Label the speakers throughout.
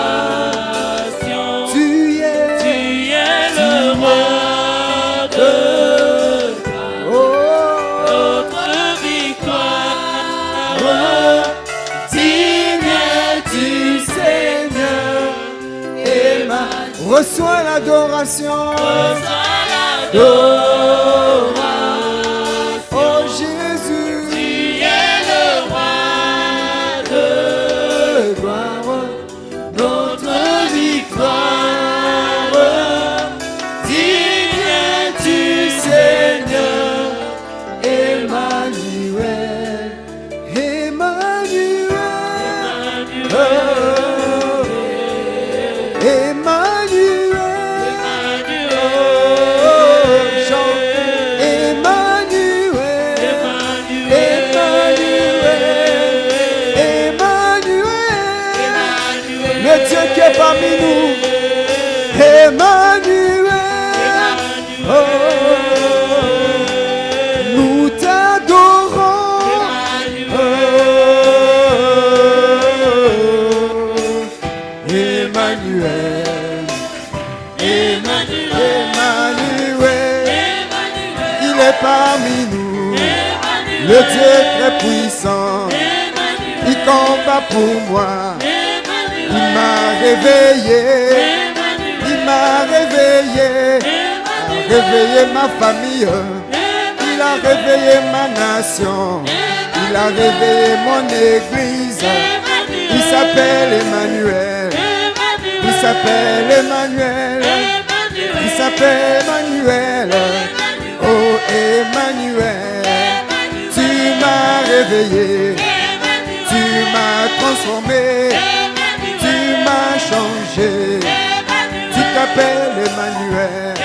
Speaker 1: l'adoration. Tu es le roi de notre victoire. Digne du Seigneur.
Speaker 2: Reçois l'adoration. Oh Jésus,
Speaker 1: tu es le roi de gloire, notre victoire. Digne du Seigneur,
Speaker 2: Emmanuel, Emmanuel, Emmanuel. Parmi nous, Emmanuel, oh, nous t'adorons, Emmanuel, Emmanuel, il est parmi nous, le Dieu très puissant, il combat pour moi. Il m'a réveillé, il m'a réveillé, il a réveillé ma famille, il a réveillé ma nation, il a réveillé mon église. Il s'appelle Emmanuel, il s'appelle Emmanuel, il s'appelle Emmanuel. Oh Emmanuel, tu m'as réveillé, tu m'as transformé. Changé, tu t'appelles Emmanuel,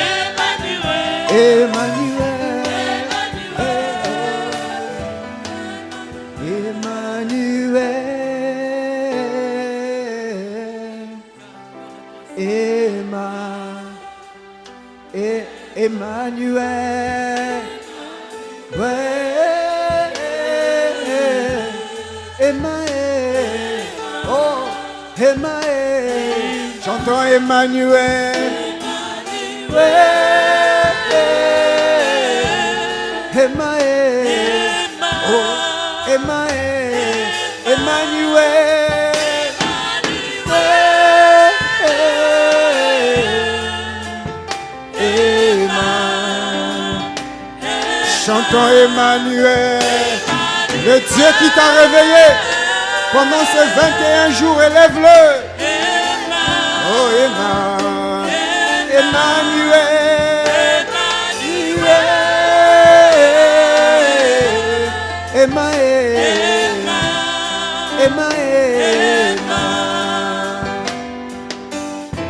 Speaker 2: Emmanuel, Emmanuel, Emmanuel, Emmanuel, oh Emmanuel, chantons Emmanuel, Emmanuel, oh Emmanuel, Emmanuel, chantons Emmanuel, le Dieu qui t'a réveillé. Pendant ces 21 jours, élève-le. Oh, Emmanuel, Emmanuel, Emmanuel,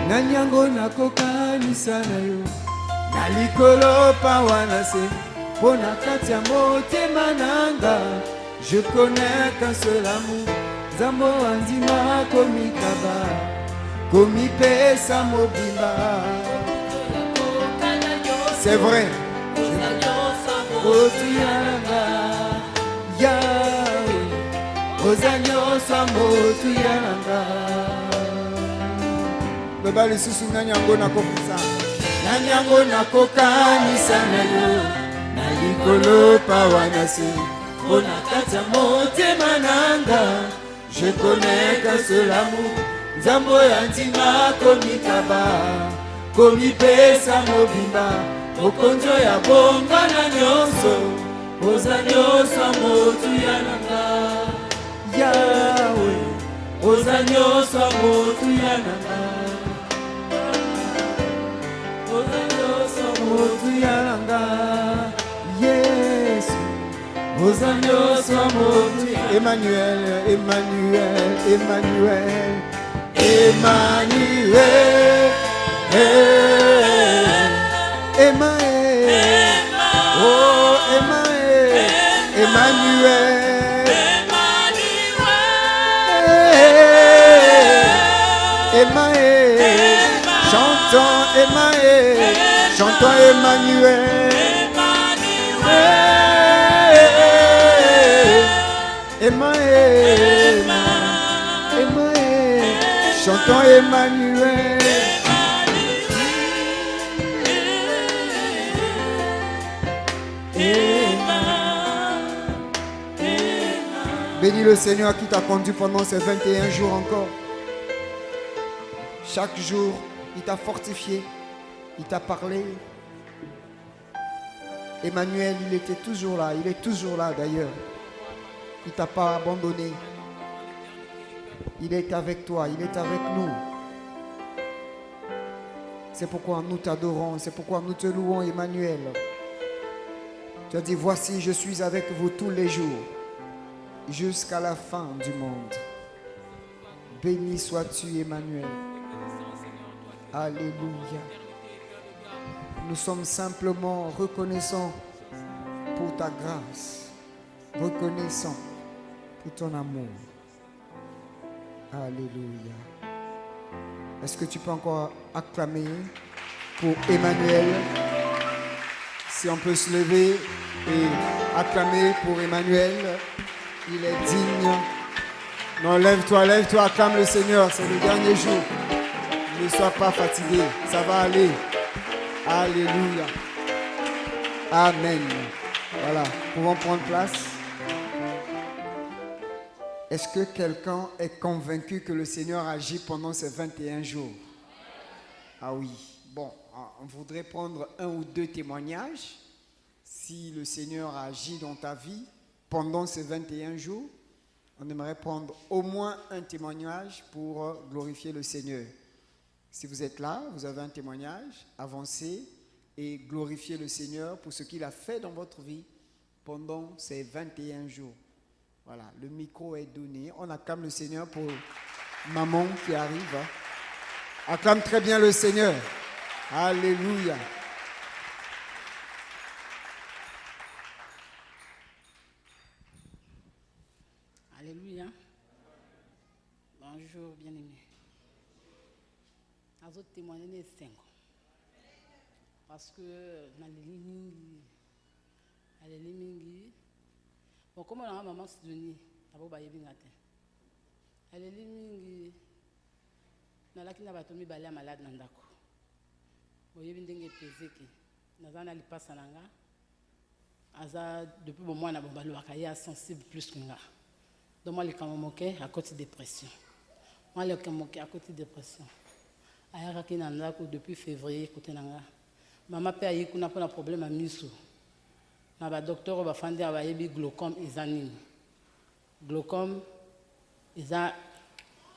Speaker 2: Nanyango nakokanisa na yo, nalikolo pawana se, pona katia motema nanga, je connais qu'un seul amour. Zambo anzima komikaba, komipesa mobimba. C'est vrai. Otuyanga, Yahweh, Ozanyo samotuyanga. Beba lisusu nanyango nakopisa, nanyango nakokanisa na yo, nalikolo pawanase, onakata motema nanga. Je connais qu'un seul amour. Zambo yantima komikaba, komipesa mobimba. Okonjo ya bonga na nyonso, oza nyonso motu yananga. Yahweh, oza nyonso motu yananga. Oza nyonso motu yananga. Yesu, oza nyonso motu yananga. Emmanuel, Emmanuel, Emmanuel, Emmanuel, Emmanuel, oh Emmanuel, Emmanuel, Emmanuel, chantons Emmanuel, chantons Emmanuel, Emmanuel, Emmanuel.
Speaker 1: Chantons Emmanuel. Bénis le Seigneur qui t'a conduit pendant ces 21 jours encore. Chaque jour, il t'a fortifié, il t'a parlé. Emmanuel, il était toujours là, il est toujours là d'ailleurs. Il ne t'a pas abandonné. Il est avec toi, il est avec nous. C'est pourquoi nous t'adorons, c'est pourquoi nous te louons, Emmanuel. Tu as dit, voici, je suis avec vous tous les jours, jusqu'à la fin du monde. Béni sois-tu, Emmanuel. Alléluia. Nous sommes simplement reconnaissants pour ta grâce, reconnaissants pour ton amour. Alléluia. Est-ce que tu peux encore acclamer pour Emmanuel? Si on peut se lever et acclamer pour Emmanuel, il est digne. Non, lève-toi, acclame le Seigneur, c'est le dernier jour. Ne sois pas fatigué, ça va aller. Alléluia. Amen. Voilà, pouvons prendre place. Est-ce que quelqu'un est convaincu que le Seigneur agit pendant ces 21 jours? Ah oui. Bon, on voudrait prendre un ou deux témoignages. Si le Seigneur a agi dans ta vie pendant ces 21 jours, on aimerait prendre au moins un témoignage pour glorifier le Seigneur. Si vous êtes là, vous avez un témoignage, avancez et glorifiez le Seigneur pour ce qu'il a fait dans votre vie pendant ces 21 jours. Voilà, le micro est donné. On acclame le Seigneur pour maman qui arrive. Acclame très bien le Seigneur. Alléluia.
Speaker 3: Alléluia. Bonjour, bien-aimés. Je vais témoigner les 5 ans. Parce que dans les lignes, bon, comme on a maman Sidonie, d'abord, il y a bien gâté. Les lignes, dans la qui n'a pas tombé balai malade dans d'accord. Bon, il y a bien des pesées qui, dans un ali passe en anga. Aza depuis bon mois na bon balou akaya sensible plus que nga. Donc moi le kamomoke à côté dépression. Moi le kamomoke à côté dépression. Aya ki na ndako depuis février côté nanga. Mama pe ayi kuna pona problème à miso. Na ba docteur ba fandi ba yebi glaucome ezanini. Glaucome eza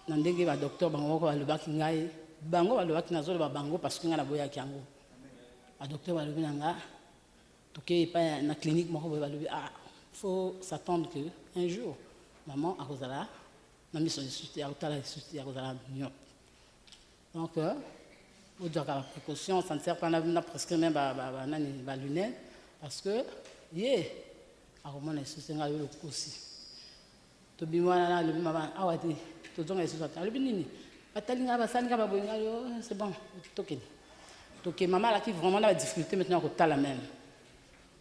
Speaker 3: na ndenge ba docteur bango ko balobaki ngai bango balobaki nazo ba bango parce que nga na boya kiango. Ba docteur balobi nanga toke pa na clinique moko balobi faut s'attendre que un jour maman akozala na miso suite ya utala suite ya kozala mieux. Donc au doit avoir précaution, ça ne sert pas à prescrire même ba lunettes parce que a comment les soucis le aussi. To bimwana le maman awati to zonga soucis le binini. Batalinga ba salinga ba boyinga c'est bon toke. Toke maman là qui vraiment a la difficulté maintenant ko tala même.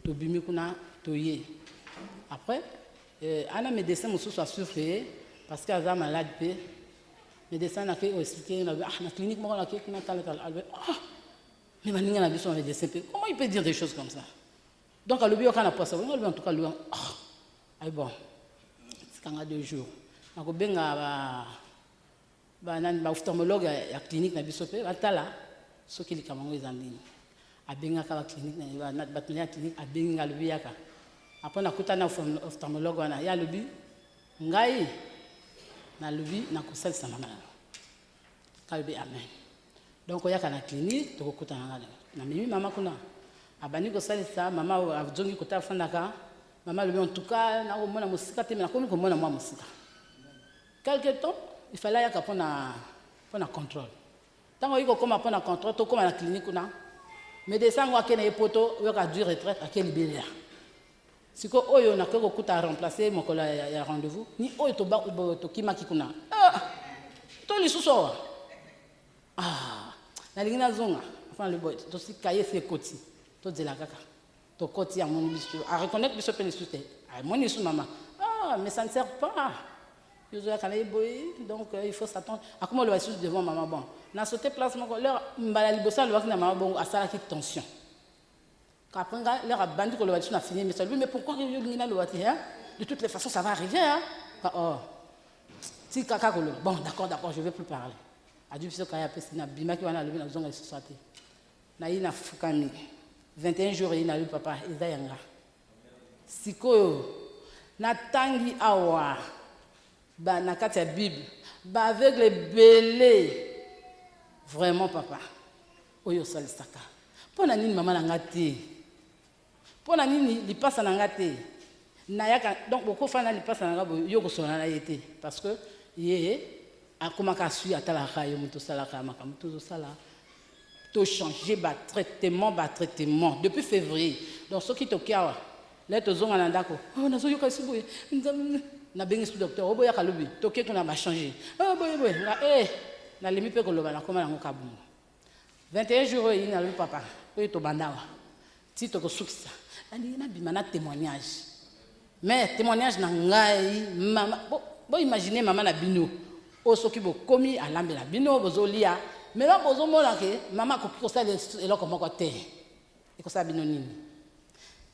Speaker 3: To bimi kuna to ye. Après ana médecin musu soit souffrir parce qu'elle est malade pe. Médecin n'a fait expliquer na clinique moi là qui na tala mais maninga na biso médecin pe. Comment il peut dire des choses comme ça? Donc à l'objet on a pas ça. En tout cas lui bon. C'est quand 2 jours. Na ko benga ba ophtalmologue ya clinique na biso pe batala soki likamango ezandini. Abenga ka clinique na batuniya clinique abenga lobi yaka. Après na kutana ophtalmologue wana ya lobi ngai na lobi na kosalisa mama ka lobi amen. Donc yaka na clinique to kutana na mimi mama kuna abani kosalisa mama avjongi kota fandaka mama lobi en tout cas na ko mona musika te na komi ko mona moi musika. Quelque temps il fallait yaka pona contrôle. Tango iko koma pona contrôle to koma na clinique kuna médecin wa kena epoto yo ka du retraite à quel libéria. Siko oyo na ko kuta remplacer moko ya rendez-vous ni oyo to ba to kima kikuna. To lisuso. Na lingina zonga enfin le boy to si kaye se koti to dela kaka. To koti ya mon biso a reconnaître biso pe lisuté. Mon isu mama. Mais ça ne sert pas. Donc il faut s'attendre. À comment le va devant maman bon. N'a sauté place mon leur mbala libosa le va na maman bon à ça qui tension. Après leur a bandi que le va a fini mais pourquoi il a le va de toutes les façons ça va arriver hein. Oh. Si kaka ko bon d'accord je vais plus parler. A dû se kaya pesi na bima ki wana le na zonga société. Na ina fukami 21 jours ina le papa ezayanga. Sikoyo na tangi awa ba na kati ya Bible ba aveugle belé vraiment papa oyo salisaka pona nini mama na ngati pona nini lipasa na ngati na yaka donc beaucoup fana lipasa na ngabo yo ko sona na yete parce que yé akomaka sui atala kayo muto sala kama muto sala to changer ba traitement depuis février donc ce qui tokiawa là tozonga na ndako oh nazo yoka siboye na bengi su docteur oboya kalobi toke tona ba changer oh boye na na lemi pe ko loba na koma na ngokabu 21 jours il na le papa oyo to bandawa ti to ko sukisa ani na bima na témoignage mais témoignage na ngai mama bo imaginer mama na bino o soki bo komi alambe la bino bozolia mais là bozo mona ke mama ko ko sa eloko moko te e ko sa bino nini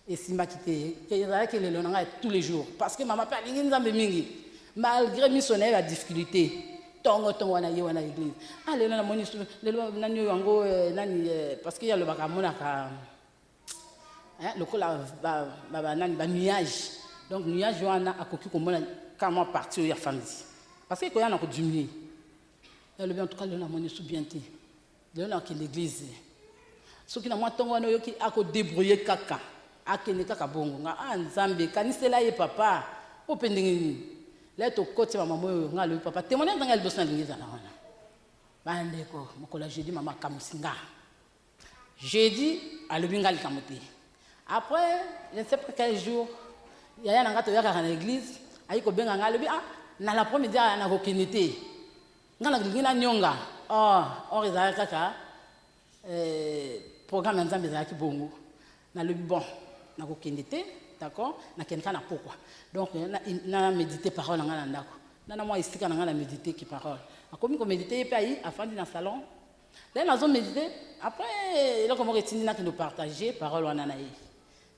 Speaker 3: et simba kité que le lonanga tous les jours parce que maman père ningi nzambe mingi malgré missionnaire la difficulté tongo wana yewana église ah le na moni le nani yango nani parce qu'il y a le bakamona ka le kola ba nani ba nuage donc nuage wana akoki ko mona comment partir ya famille parce que ko yana ko diminuer le bien en tout cas le na moni sou bien té le na ki l'église ce qui na moi tongo wana yoki ako débrouiller kaka akene kaka bongo nga nzambe kanisela ye papa opendingi là to kote mama moyo nga le papa témoignage nga le bossa lingiza na wana bande ko mokola jeudi mama kamusinga jeudi alobinga likamote après je ne sais pas quel jour yaya nanga to yaka na église ayi ko benga nga lobi na la première dia na ko kinité nga na lingina nyonga on rezaka kaka programme nzambe za ki bongo na lobi bon na ko kinité d'accord na kenka na pourquoi donc na méditer parole na ndako na moi isika na méditer qui parole akomi ko méditer pe ayi afandi na salon là na zo méditer après là comment retini na nous partager parole wana na yi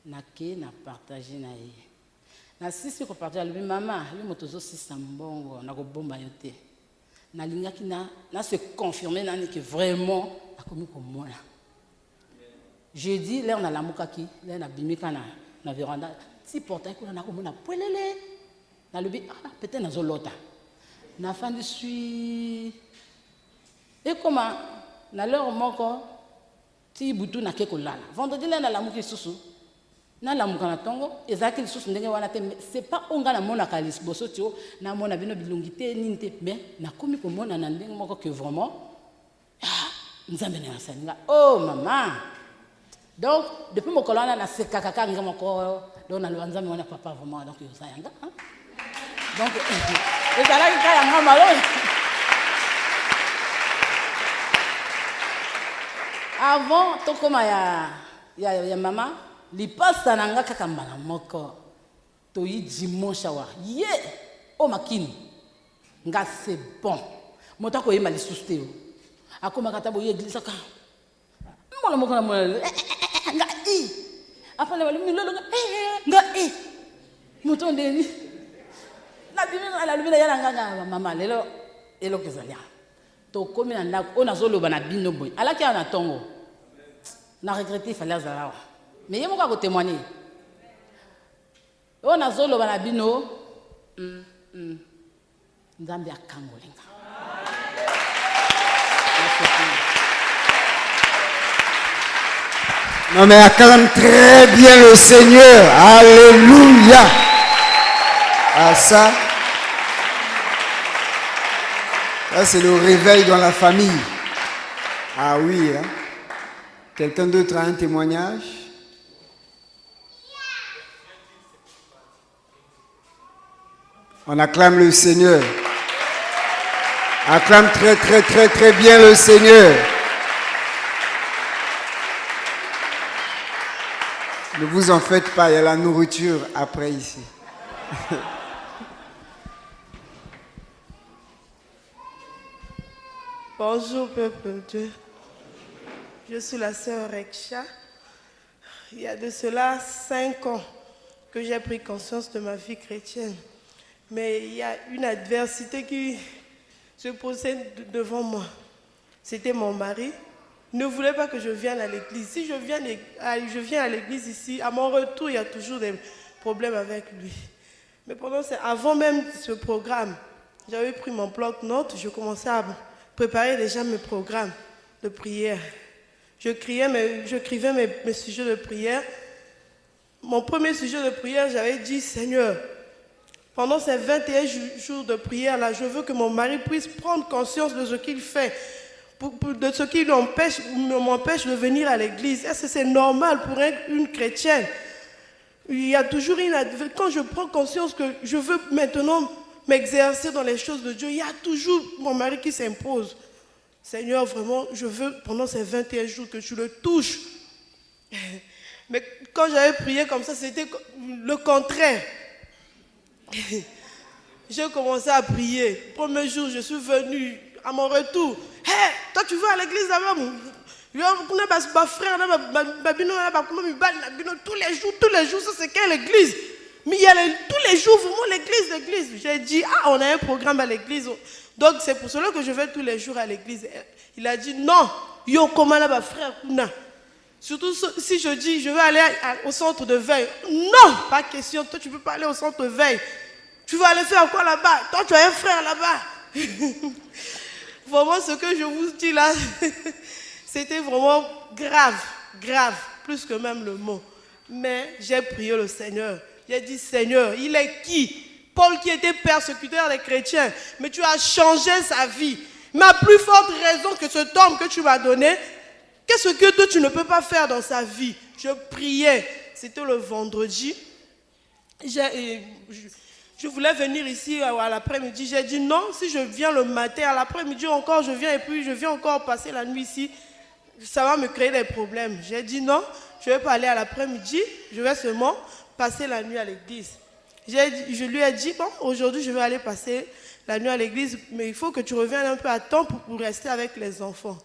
Speaker 3: na ke na partager na yi na sisi ko partager le maman lui motozo sisa mbongo na ko bomba yote na lingaki na se confirmer na que vraiment akomi ko mona jeudi là on a la mukaki là na bimika na véranda si portail ko na ko mona polele na lobi peut-être na zolota na fandi suis et comment na leur moko ti butu na ke ko lala vendredi là na la muki susu na la muka na tongo ezaki susu ndenge wana te c'est pas onga na mona kalis boso tio na mona bino bilungité ninte mais na komi ko mona na ndenge moko que vraiment nzambe na saninga oh maman. Donc, depuis mon colonne, on a fait caca, on a le vanzame, on a papa vraiment, donc il y a ça. Donc, et ça là, il y a un malheur. Avant, tout comme il y a maman, il passe à l'anga kakambana moko, to yi dimanche awa, yeah, oh makini, nga c'est bon. Mota ko yema li susteo. Akoma katabo yi église ka. Molo moko na molo. Nga après le milolo nga muto ndeni na bimi ala lubina yala nga mama lelo elo kezalia to komi na ndako ona zoloba na bino boy ala ki ana tongo na regretter fallait zalawa mais yemo ka ko témoigner ona zoloba na bino nzambe akangolenga
Speaker 1: Non mais acclame très bien le Seigneur. Alléluia. Ah ça c'est le réveil dans la famille. Ah oui. Hein? Quelqu'un d'autre a un témoignage? On acclame le Seigneur. Acclame très très très très bien le Seigneur. Ne vous en faites pas, il y a la nourriture après ici.
Speaker 4: Bonjour, peuple de Dieu. Je suis la sœur Reksha. Il y a de cela 5 ans que j'ai pris conscience de ma vie chrétienne. Mais il y a une adversité qui se posait devant moi. C'était mon mari. Il ne voulait pas que je vienne à l'église. Si je viens à l'église ici, à mon retour, il y a toujours des problèmes avec lui. Mais avant même ce programme, j'avais pris mon bloc-notes, je commençais à préparer déjà mes programmes de prière. J'écrivais mes sujets de prière. Mon premier sujet de prière, j'avais dit, Seigneur, pendant ces 21 jours de prière-là, je veux que mon mari puisse prendre conscience de ce qu'il fait, de ce qui m'empêche de venir à l'église. Est-ce que c'est normal pour une chrétienne? Il y a toujours quand je prends conscience que je veux maintenant m'exercer dans les choses de Dieu, il y a toujours mon mari qui s'impose. Seigneur, vraiment, je veux pendant ces 21 jours que tu le touches. Mais quand j'avais prié comme ça, c'était le contraire. J'ai commencé à prier. Premier jour, je suis venue à mon retour. Hé, toi tu vas à l'église là-bas? Tous les jours, ça c'est quelle église? Mais il y a tous les jours, vraiment l'église. J'ai dit, on a un programme à l'église. Donc c'est pour cela que je vais tous les jours à l'église. Il a dit, non, yo comment là, frère Kuna. Surtout si je dis, je vais aller au centre de veille. Non, pas question, toi tu ne peux pas aller au centre de veille. Tu vas aller faire quoi là-bas? Toi tu as un frère là-bas. Vraiment ce que je vous dis là, c'était vraiment grave, plus que même le mot. Mais j'ai prié le Seigneur. J'ai dit, Seigneur, il est qui? Paul qui était persécuteur des chrétiens, mais tu as changé sa vie. Ma plus forte raison que cet homme que tu m'as donné, qu'est-ce que toi tu ne peux pas faire dans sa vie? Je priais, c'était le vendredi. Je voulais venir ici à l'après-midi. J'ai dit non, si je viens le matin, à l'après-midi encore, je viens et puis je viens encore passer la nuit ici, ça va me créer des problèmes. J'ai dit non, je ne vais pas aller à l'après-midi, je vais seulement passer la nuit à l'église. Je lui ai dit, bon, aujourd'hui je vais aller passer la nuit à l'église, mais il faut que tu reviennes un peu à temps pour rester avec les enfants.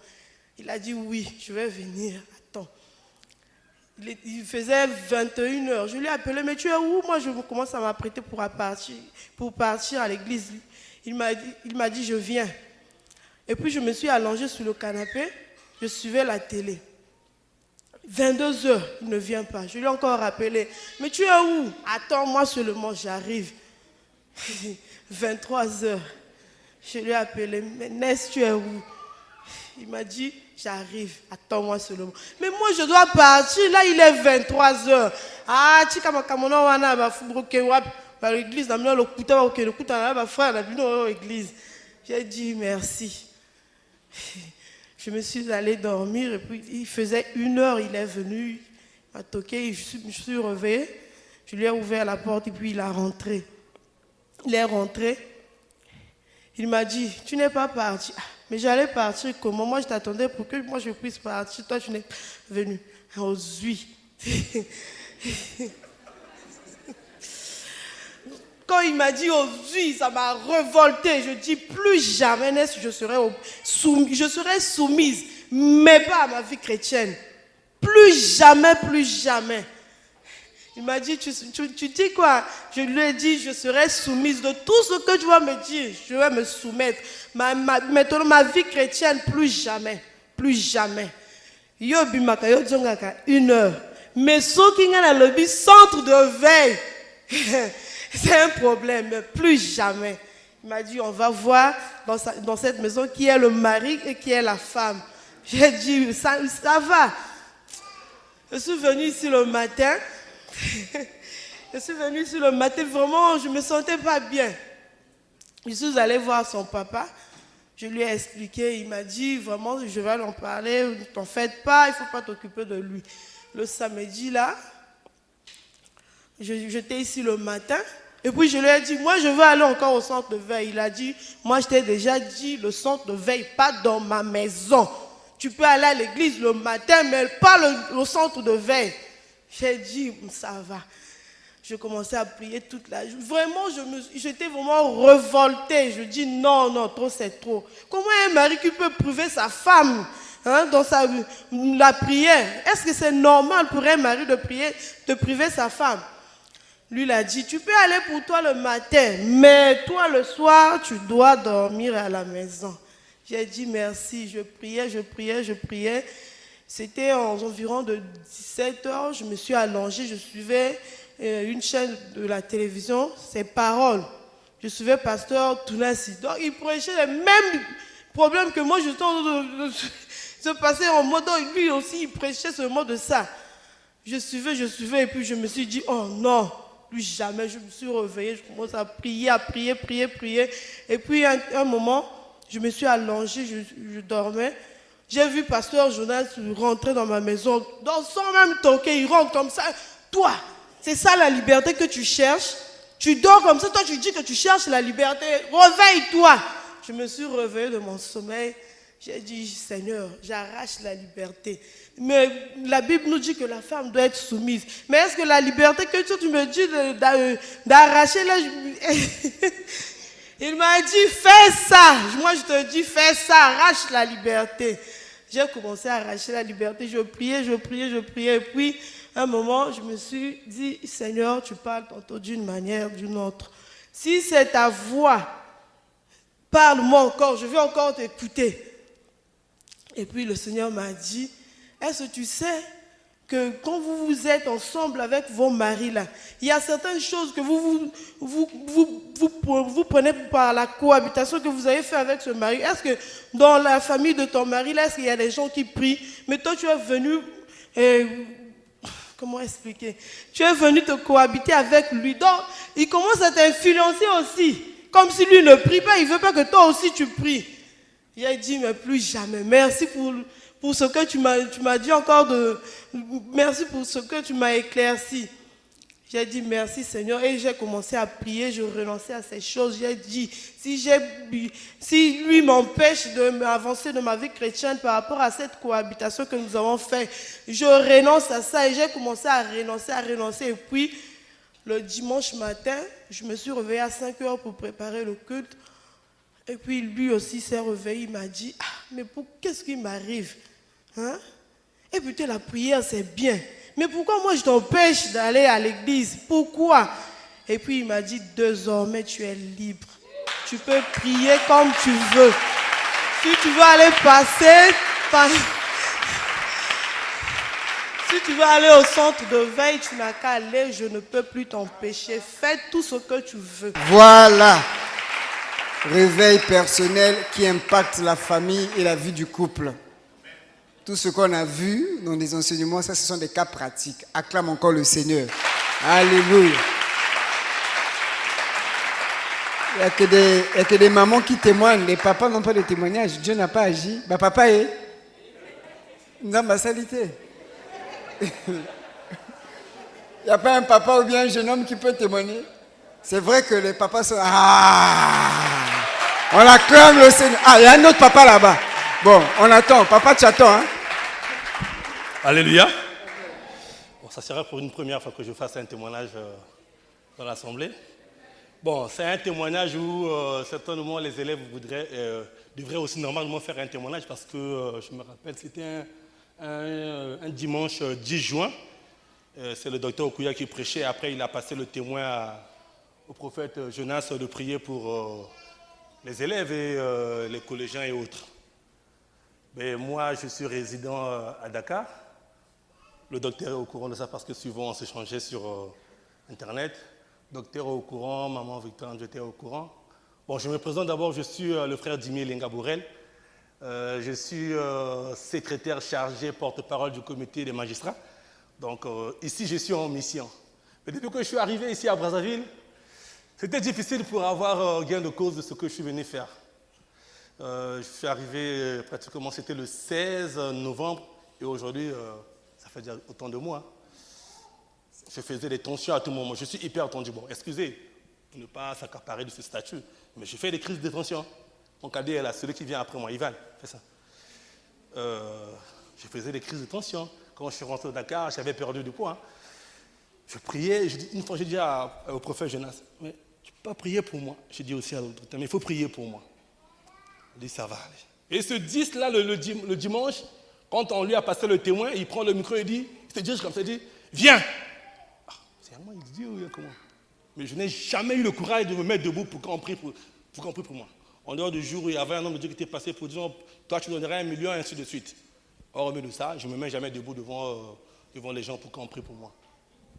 Speaker 4: Il a dit oui, je vais venir à temps. Il faisait 21h. Je lui ai appelé, mais tu es où? Moi, je commence à m'apprêter pour partir à l'église. Il m'a dit, je viens. Et puis, je me suis allongée sur le canapé. Je suivais la télé. 22h, il ne vient pas. Je lui ai encore rappelé, mais tu es où? Attends-moi seulement, j'arrive. 23h. Je lui ai appelé, mais Ness, tu es où? Il m'a dit, j'arrive, attends-moi seulement. Mais moi, je dois partir. Là, il est 23h. Ah, tu as l'église, l'église. J'ai dit merci. Je me suis allée dormir et puis il faisait 1h, il est venu, il m'a toqué, je me suis réveillée. Je lui ai ouvert la porte et puis il a rentré. Il est rentré. Il m'a dit, tu n'es pas parti. Mais j'allais partir comment? Moi, je t'attendais pour que moi je puisse partir. Toi, tu n'es pas venu. Oh, zui. Quand il m'a dit oh zui, ça m'a révolté. Je dis plus jamais, je serai soumise, mais pas à ma vie chrétienne. Plus jamais. Il m'a dit, tu dis quoi? Je lui ai dit, je serai soumise de tout ce que tu vas me dire. Je vais me soumettre. Maintenant, ma vie chrétienne, plus jamais. Yo bimaka, yo djongaka 1h. Mais ce qui est dans le centre de veille, c'est un problème. Plus jamais. Il m'a dit, on va voir dans cette maison qui est le mari et qui est la femme. J'ai dit, ça va. Je suis venue ici le matin. Vraiment, je ne me sentais pas bien. Je suis allée voir son papa. Je lui ai expliqué, il m'a dit, vraiment, je vais en parler, ne t'en faites pas, il ne faut pas t'occuper de lui. Le samedi, là, j'étais ici le matin, et puis je lui ai dit, moi, je veux aller encore au centre de veille. Il a dit, moi, je t'ai déjà dit, le centre de veille, pas dans ma maison. Tu peux aller à l'église le matin, mais pas au centre de veille. J'ai dit, ça va. Je commençais à prier toute la journée. Vraiment, j'étais vraiment révoltée. Je dis non, non, trop c'est trop. Comment un mari qui peut priver sa femme dans la prière? Est-ce que c'est normal pour un mari de priver sa femme? Lui, il a dit, tu peux aller pour toi le matin, mais toi le soir, tu dois dormir à la maison. J'ai dit merci, je priais. C'était environ de 17h, je me suis allongée, je suivais une chaîne de la télévision, ses paroles. Je suivais pasteur Tounassi. Donc il prêchait les mêmes problèmes que moi, je passais en mode, lui aussi il prêchait ce mot de ça. Je suivais et puis je me suis dit, oh non, plus jamais. Je me suis réveillée, je commence à prier. Et puis un moment, je me suis allongée, je dormais. J'ai vu pasteur Jonas rentrer dans ma maison, sans même toquer, il rentre comme ça. Toi, c'est ça la liberté que tu cherches? Tu dors comme ça, toi tu dis que tu cherches la liberté. Réveille-toi. Je me suis réveillée de mon sommeil. J'ai dit, Seigneur, j'arrache la liberté. Mais la Bible nous dit que la femme doit être soumise. Mais est-ce que la liberté que tu me dis d'arracher là, il m'a dit, fais ça. Moi, je te dis, fais ça, arrache la liberté. J'ai commencé à arracher la liberté. Je priais. Et puis, à un moment, je me suis dit, Seigneur, tu parles tantôt d'une manière, d'une autre. Si c'est ta voix, parle-moi encore, je veux encore t'écouter. Et puis, le Seigneur m'a dit, est-ce que tu sais que quand vous êtes ensemble avec vos maris là, il y a certaines choses que vous prenez par la cohabitation que vous avez fait avec ce mari. Est-ce que dans la famille de ton mari là, est-ce qu'il y a des gens qui prient, mais toi tu es venu, comment expliquer? Tu es venu te cohabiter avec lui. Donc il commence à t'influencer aussi, comme si lui ne prie pas, il veut pas que toi aussi tu pries. J'ai dit mais plus jamais. Merci pour ce que tu m'as dit encore merci pour ce que tu m'as éclairci. J'ai dit merci Seigneur et j'ai commencé à prier, je renonçais à ces choses. J'ai dit si lui m'empêche de m'avancer dans ma vie chrétienne par rapport à cette cohabitation que nous avons faite, je renonce à ça et j'ai commencé à renoncer. Et puis le dimanche matin, je me suis réveillée à 5h pour préparer le culte. Et puis lui aussi s'est réveillé, il m'a dit, mais qu'est-ce qui m'arrive? Et puis la prière c'est bien, mais pourquoi moi je t'empêche d'aller à l'église? Pourquoi? Et puis il m'a dit, désormais tu es libre, tu peux prier comme tu veux. Si tu veux aller si tu veux aller au centre de veille, tu n'as qu'à aller, je ne peux plus t'empêcher. Fais tout ce que tu veux.
Speaker 1: Voilà. Réveil personnel qui impacte la famille et la vie du couple. Tout ce qu'on a vu dans les enseignements, ça, ce sont des cas pratiques. Acclame encore le Seigneur. Alléluia. Il n'y a que des mamans qui témoignent. Les papas n'ont pas de témoignage. Dieu n'a pas agi. Bah, papa est. Nous avons ma salité. Il n'y a pas un papa ou bien un jeune homme qui peut témoigner. C'est vrai que les papas sont... on acclame le Seigneur. Il y a un autre papa là-bas. Bon, on attend. Papa, tu attends. Hein?
Speaker 5: Alléluia. Bon, ça serait pour une première fois que je fasse un témoignage dans l'Assemblée. Bon, c'est un témoignage où certainement les élèves devraient aussi normalement faire un témoignage parce que je me rappelle, c'était un dimanche 10 juin. C'est le docteur Okuya qui prêchait. Après, il a passé le témoin au prophète Jonas de prier pour les élèves et les collégiens et autres. Mais moi, je suis résident à Dakar. Le docteur est au courant de ça parce que souvent on s'échangeait sur Internet. Le docteur est au courant, maman Victor, j'étais au courant. Bon, je me présente d'abord, je suis le frère Dimi Lenga Bourel. Je suis secrétaire chargé, porte-parole du comité des magistrats. Donc ici, je suis en mission. Mais depuis que je suis arrivé ici à Brazzaville, c'était difficile pour avoir gain de cause de ce que je suis venu faire. Je suis arrivé pratiquement, c'était le 16 novembre, et aujourd'hui, ça fait déjà autant de mois. Je faisais des tensions à tout moment. Je suis hyper tendu. Bon, excusez pour ne pas s'accaparer de ce statut, mais je fais des crises de tension. Mon cadet est là, celui qui vient après moi, Ivan, fait ça. Je faisais des crises de tension. Quand je suis rentré au Dakar, j'avais perdu du poids. Je priais, une fois j'ai dit au prophète Jonas, mais tu peux pas prier pour moi. J'ai dit aussi à l'autre, mais il faut prier pour moi. Il dit, ça va aller. Et ce 10-là, le dimanche, quand on lui a passé le témoin, il prend le micro et il se dirige comme ça, il dit, viens. Ah, c'est à moi, il dit, oui, comment? Mais je n'ai jamais eu le courage de me mettre debout pour qu'on prie pour moi. En dehors du jour où il y avait un homme de Dieu qui était passé pour dire, toi tu donnerais 1 million, et ainsi de suite. Hormis de ça, je ne me mets jamais debout devant les gens pour qu'on prie pour moi.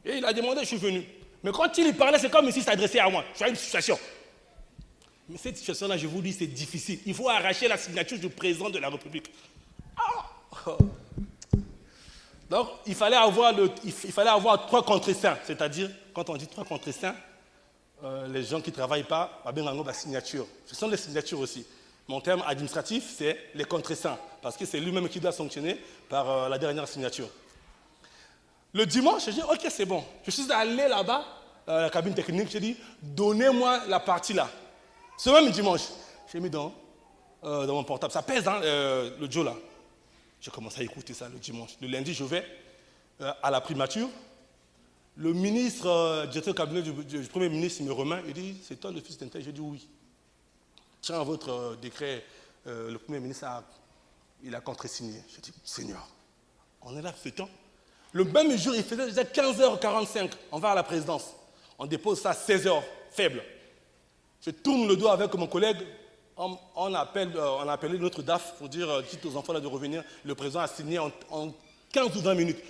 Speaker 5: Et il a demandé, je suis venu. Mais quand il y parlait, c'est comme s'il s'adressait à moi. Je suis à une situation. Mais cette situation-là, je vous dis, c'est difficile. Il faut arracher la signature du président de la République. Donc, il fallait avoir 3 contre 5. C'est-à-dire, quand on dit 3 contre 5, les gens qui ne travaillent pas, la signature. Ce sont les signatures aussi. Mon terme administratif, c'est les contre 5. Parce que c'est lui-même qui doit sanctionner par la dernière signature. Le dimanche, j'ai dit, ok, c'est bon. Je suis allé là-bas, à la cabine technique, j'ai dit, donnez-moi la partie là. Ce même dimanche, j'ai mis dans mon portable. Ça pèse, hein, le Joe là. J'ai commencé à écouter ça le dimanche. Le lundi, je vais à la primature. Le ministre, directeur du cabinet du Premier ministre, il me remet, il dit, c'est toi le fils d'Intel? Je dis oui. Tiens, votre décret, le Premier ministre, il a contresigné. Je dis, Seigneur, on est là ce temps. Le même jour, il faisait déjà 15h45. On va à la présidence. On dépose ça à 16h, faible. Je tourne le dos avec mon collègue. On a appelé notre DAF pour dire, dites aux enfants là de revenir. Le président a signé en 15 ou 20 minutes.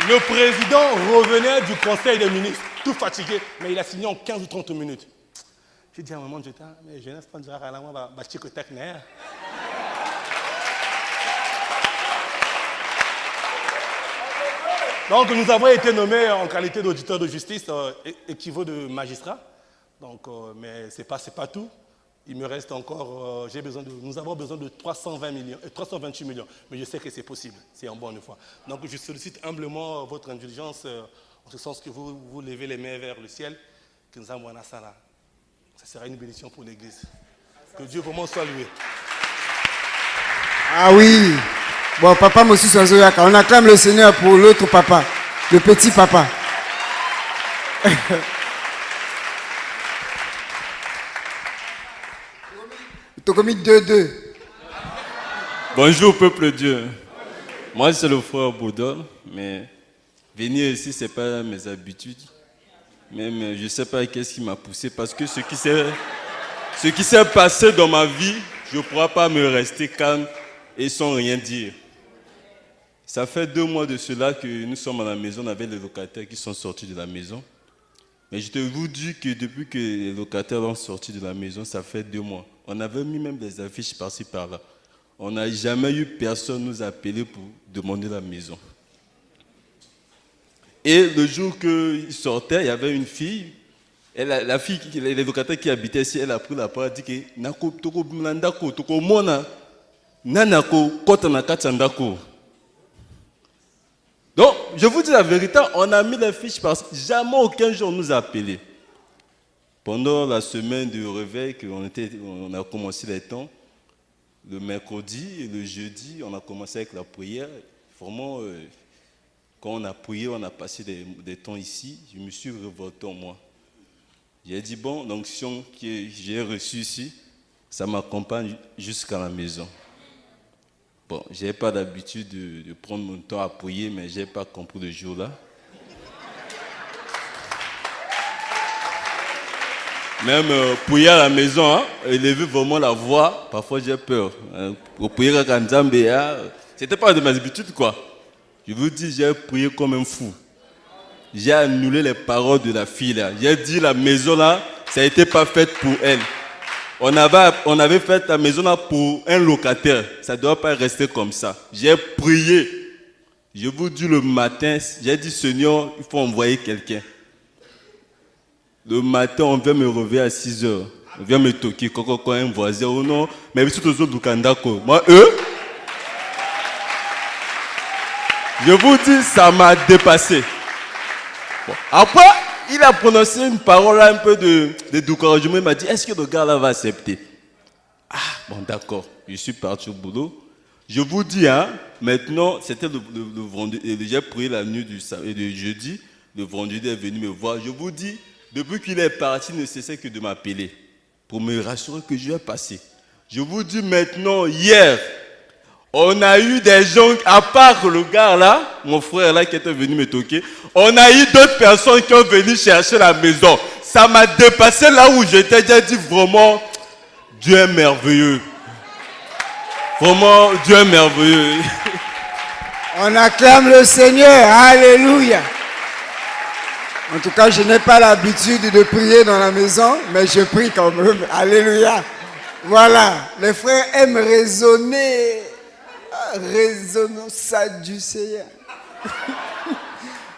Speaker 5: Le président revenait du conseil des ministres, tout fatigué, mais il a signé en 15 ou 30 minutes. J'ai dit à un moment, mais je n'ai pas dit à la main, donc nous avons été nommés en qualité d'auditeur de justice, équivalent de magistrat. Donc, mais ce n'est pas tout. Il me reste encore, nous avons besoin de 328 millions. Mais je sais que c'est possible, c'est en bonne foi. Donc je sollicite humblement votre indulgence, en ce sens que vous levez les mains vers le ciel, que nous avons ça là. Ça sera une bénédiction pour l'Église. Que Dieu vraiment soit loué.
Speaker 1: Ah oui. Bon, papa Mossi Soazoyaka, on acclame le Seigneur pour l'autre papa, le petit papa. Tokomi 2-2.
Speaker 2: Bonjour peuple de Dieu. Moi c'est le frère Baudol, mais venir ici c'est pas mes habitudes. Même je ne sais pas qu'est-ce qui m'a poussé parce que ce qui s'est passé dans ma vie, je ne pourrais pas me rester calme et sans rien dire. Ça fait 2 mois de cela que nous sommes à la maison, on avait les locataires qui sont sortis de la maison. Mais je te vous dis que depuis que les locataires sont sortis de la maison, ça fait 2 mois. On avait mis même des affiches par-ci par-là. On n'a jamais eu personne nous appeler pour demander la maison. Et le jour qu'ils sortaient, il y avait une fille. La fille, les locataires qui habitaient ici, elle a pris la parole, elle a dit que Nako toko blandako toko mona nanako kota nakatandako. Donc, je vous dis la vérité, on a mis les fiches parce que jamais aucun jour nous a appelés. Pendant la semaine de réveil, on a commencé les temps, le mercredi et le jeudi, on a commencé avec la prière. Vraiment, quand on a prié, on a passé des temps ici, je me suis révolté en moi. J'ai dit, bon, l'onction que j'ai reçue ici, ça m'accompagne jusqu'à la maison. Bon, je n'avais pas d'habitude de prendre mon temps à prier, mais je n'ai pas compris le jour-là. Même prier à la maison, élever vraiment la voix, parfois j'ai peur. Pour prier à Nzambe, ce n'était pas de mes habitudes, quoi. Je vous dis, j'ai prié comme un fou. J'ai annulé les paroles de la fille, là. J'ai dit, la maison, là, ça n'était pas faite pour elle. On avait fait la maison là pour un locataire. Ça ne doit pas rester comme ça. J'ai prié. Je vous dis le matin, j'ai dit Seigneur, il faut envoyer quelqu'un. Le matin, on vient me réveiller à 6h. On vient me toquer, quand un voisin ou non. Mais surtout aux autres Kandako. Moi, je vous dis, ça m'a dépassé. Bon. Après, il a prononcé une parole un peu de découragement. Il m'a dit, est-ce que le gars là va accepter? Ah, bon, d'accord. Je suis parti au boulot. Je vous dis, hein, maintenant, c'était le vendredi, j'ai prié la nuit du jeudi, le vendredi est venu me voir. Je vous dis, depuis qu'il est parti, il ne cessait que de m'appeler pour me rassurer que je vais passer. Je vous dis maintenant, hier, on a eu des gens, à part le gars là, mon frère là qui était venu me toquer, on a eu d'autres personnes qui ont venu chercher la maison. Ça m'a dépassé là où j'étais, j'ai dit vraiment, Dieu est merveilleux. Vraiment, Dieu est merveilleux.
Speaker 1: On acclame le Seigneur. Alléluia. En tout cas, je n'ai pas l'habitude de prier dans la maison, mais je prie quand même. Alléluia. Voilà. Les frères aiment raisonner. Raisonnons ça du Seigneur.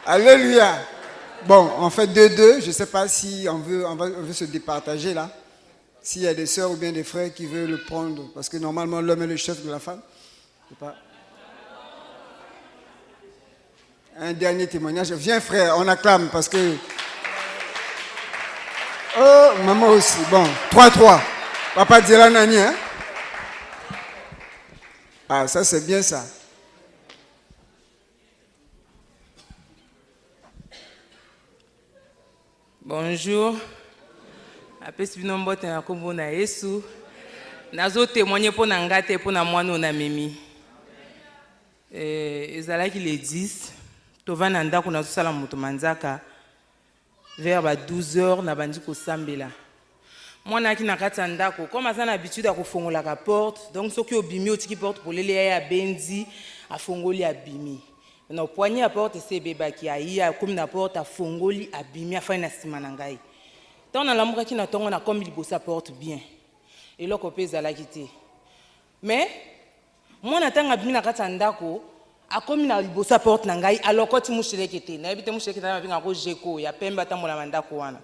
Speaker 1: Alléluia. Bon, on fait 2-2. Je ne sais pas si on veut se départager là. S'il y a des sœurs ou bien des frères qui veulent le prendre. Parce que normalement, l'homme est le chef de la femme. Je sais pas. Un dernier témoignage. Viens frère, on acclame parce que... Oh, maman aussi. Bon, 3-3. Papa dira Nani, hein? Ah, ça c'est bien ça.
Speaker 6: Bonjour. Apesi bino mbote na kombo na Yesu. Nazo témoigner pour na ngate pour na mwana na memi. Ezalaki le 10. Tovana ndako na sala moto manzaka. Vers 12h na bandi ko sambela. Mwana ki na kati ndako comme aza na habitude à kofongola ka porte. Donc soki obimi otiki porte pour lele ya benzi afongoli abimi. Na poignet à porte c'est bebaki aïa comme na porte afongoli abimi afai na sima na ngai. Tant na lamuka ki na tongo na comme libosa porte bien. Et loko peza la kité. Mais moi na tanga bimi na kati ndako akomi na libosa porte na ngai aloko ti mushelekete. Na ebite mushelekete na binga ko jeko ya pemba tambola mandako wana.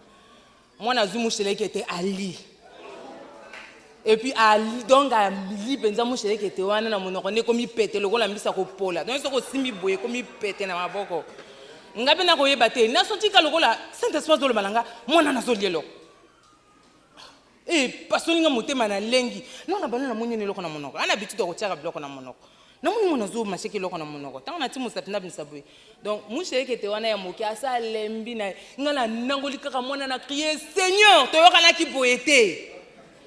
Speaker 6: Moi na zu mushelekete ali. Et puis ali donc a li benza mushelekete wana na monoko ne komi pete lokola mbisa ko pola. Donc soko simi boye komi pete na maboko. Ngabe na koyeba te na sotika lokola saint espace do le malanga mwana na zo lielo. Pasoninga motema na lengi. Non na bana na munye ne loko na monoko. Ana habitude ko tiaka bloko na monoko. Na munye mona zo masheki loko na monoko. Tant na timu sapina bisaboy. Donc mushelekete wana ya moki asa lembi na ngala nangoli kaka mwana na crier Seigneur, to yoka na ki boyete.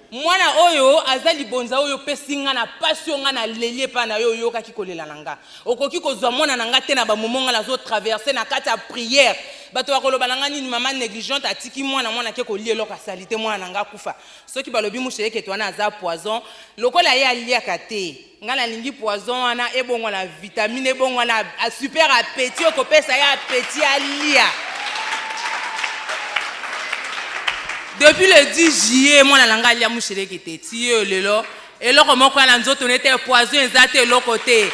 Speaker 6: Mwana oyo azali bonza oyo pesinga na passion nga na lelie pa na yo yoka ki kolela nanga okoki kozwa mwana nanga te na ba momonga la zo traverser na kati ya prière bato ba koloba nanga ni maman négligente atiki mwana ke kolie loka salite mwana nanga kufa soki balobi musheke to wana aza poison lokola ye alia kate ngala lingi poison wana ebongo na vitamine ebongo na super appétit okopesa ya appétit alia. Depuis le 10 juillet, moi, je suis allé moucher qui était tiré lelo. Et là, comment on a dit était poison exact l'autre côté.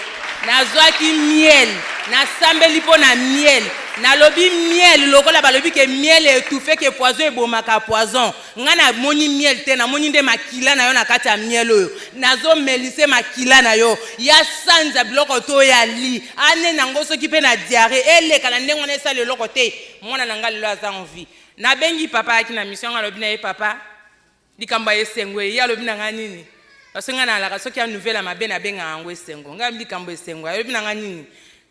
Speaker 6: Na zoaki miel, na sambeli po na miel, na lobi miel, loko la ba lobi que miel étouffé que poison et bomaka poison. Ngana moni miel te na moni de makila na yo na kati ya miel oyo. Na zo melise makila na yo. Ya sanza biloko to ya li. Ane nango soki pe na diarrhée. Ele kala ndengo na sa le loko te. Mwana nanga lelo aza envie. Na bengi papa aki na mission alobi na ye papa likamba esengwe ya lobi na nganini parce nga na la soki ya nouvelle mabe na benga yango esengo nga likambo esengwe alobi na nganini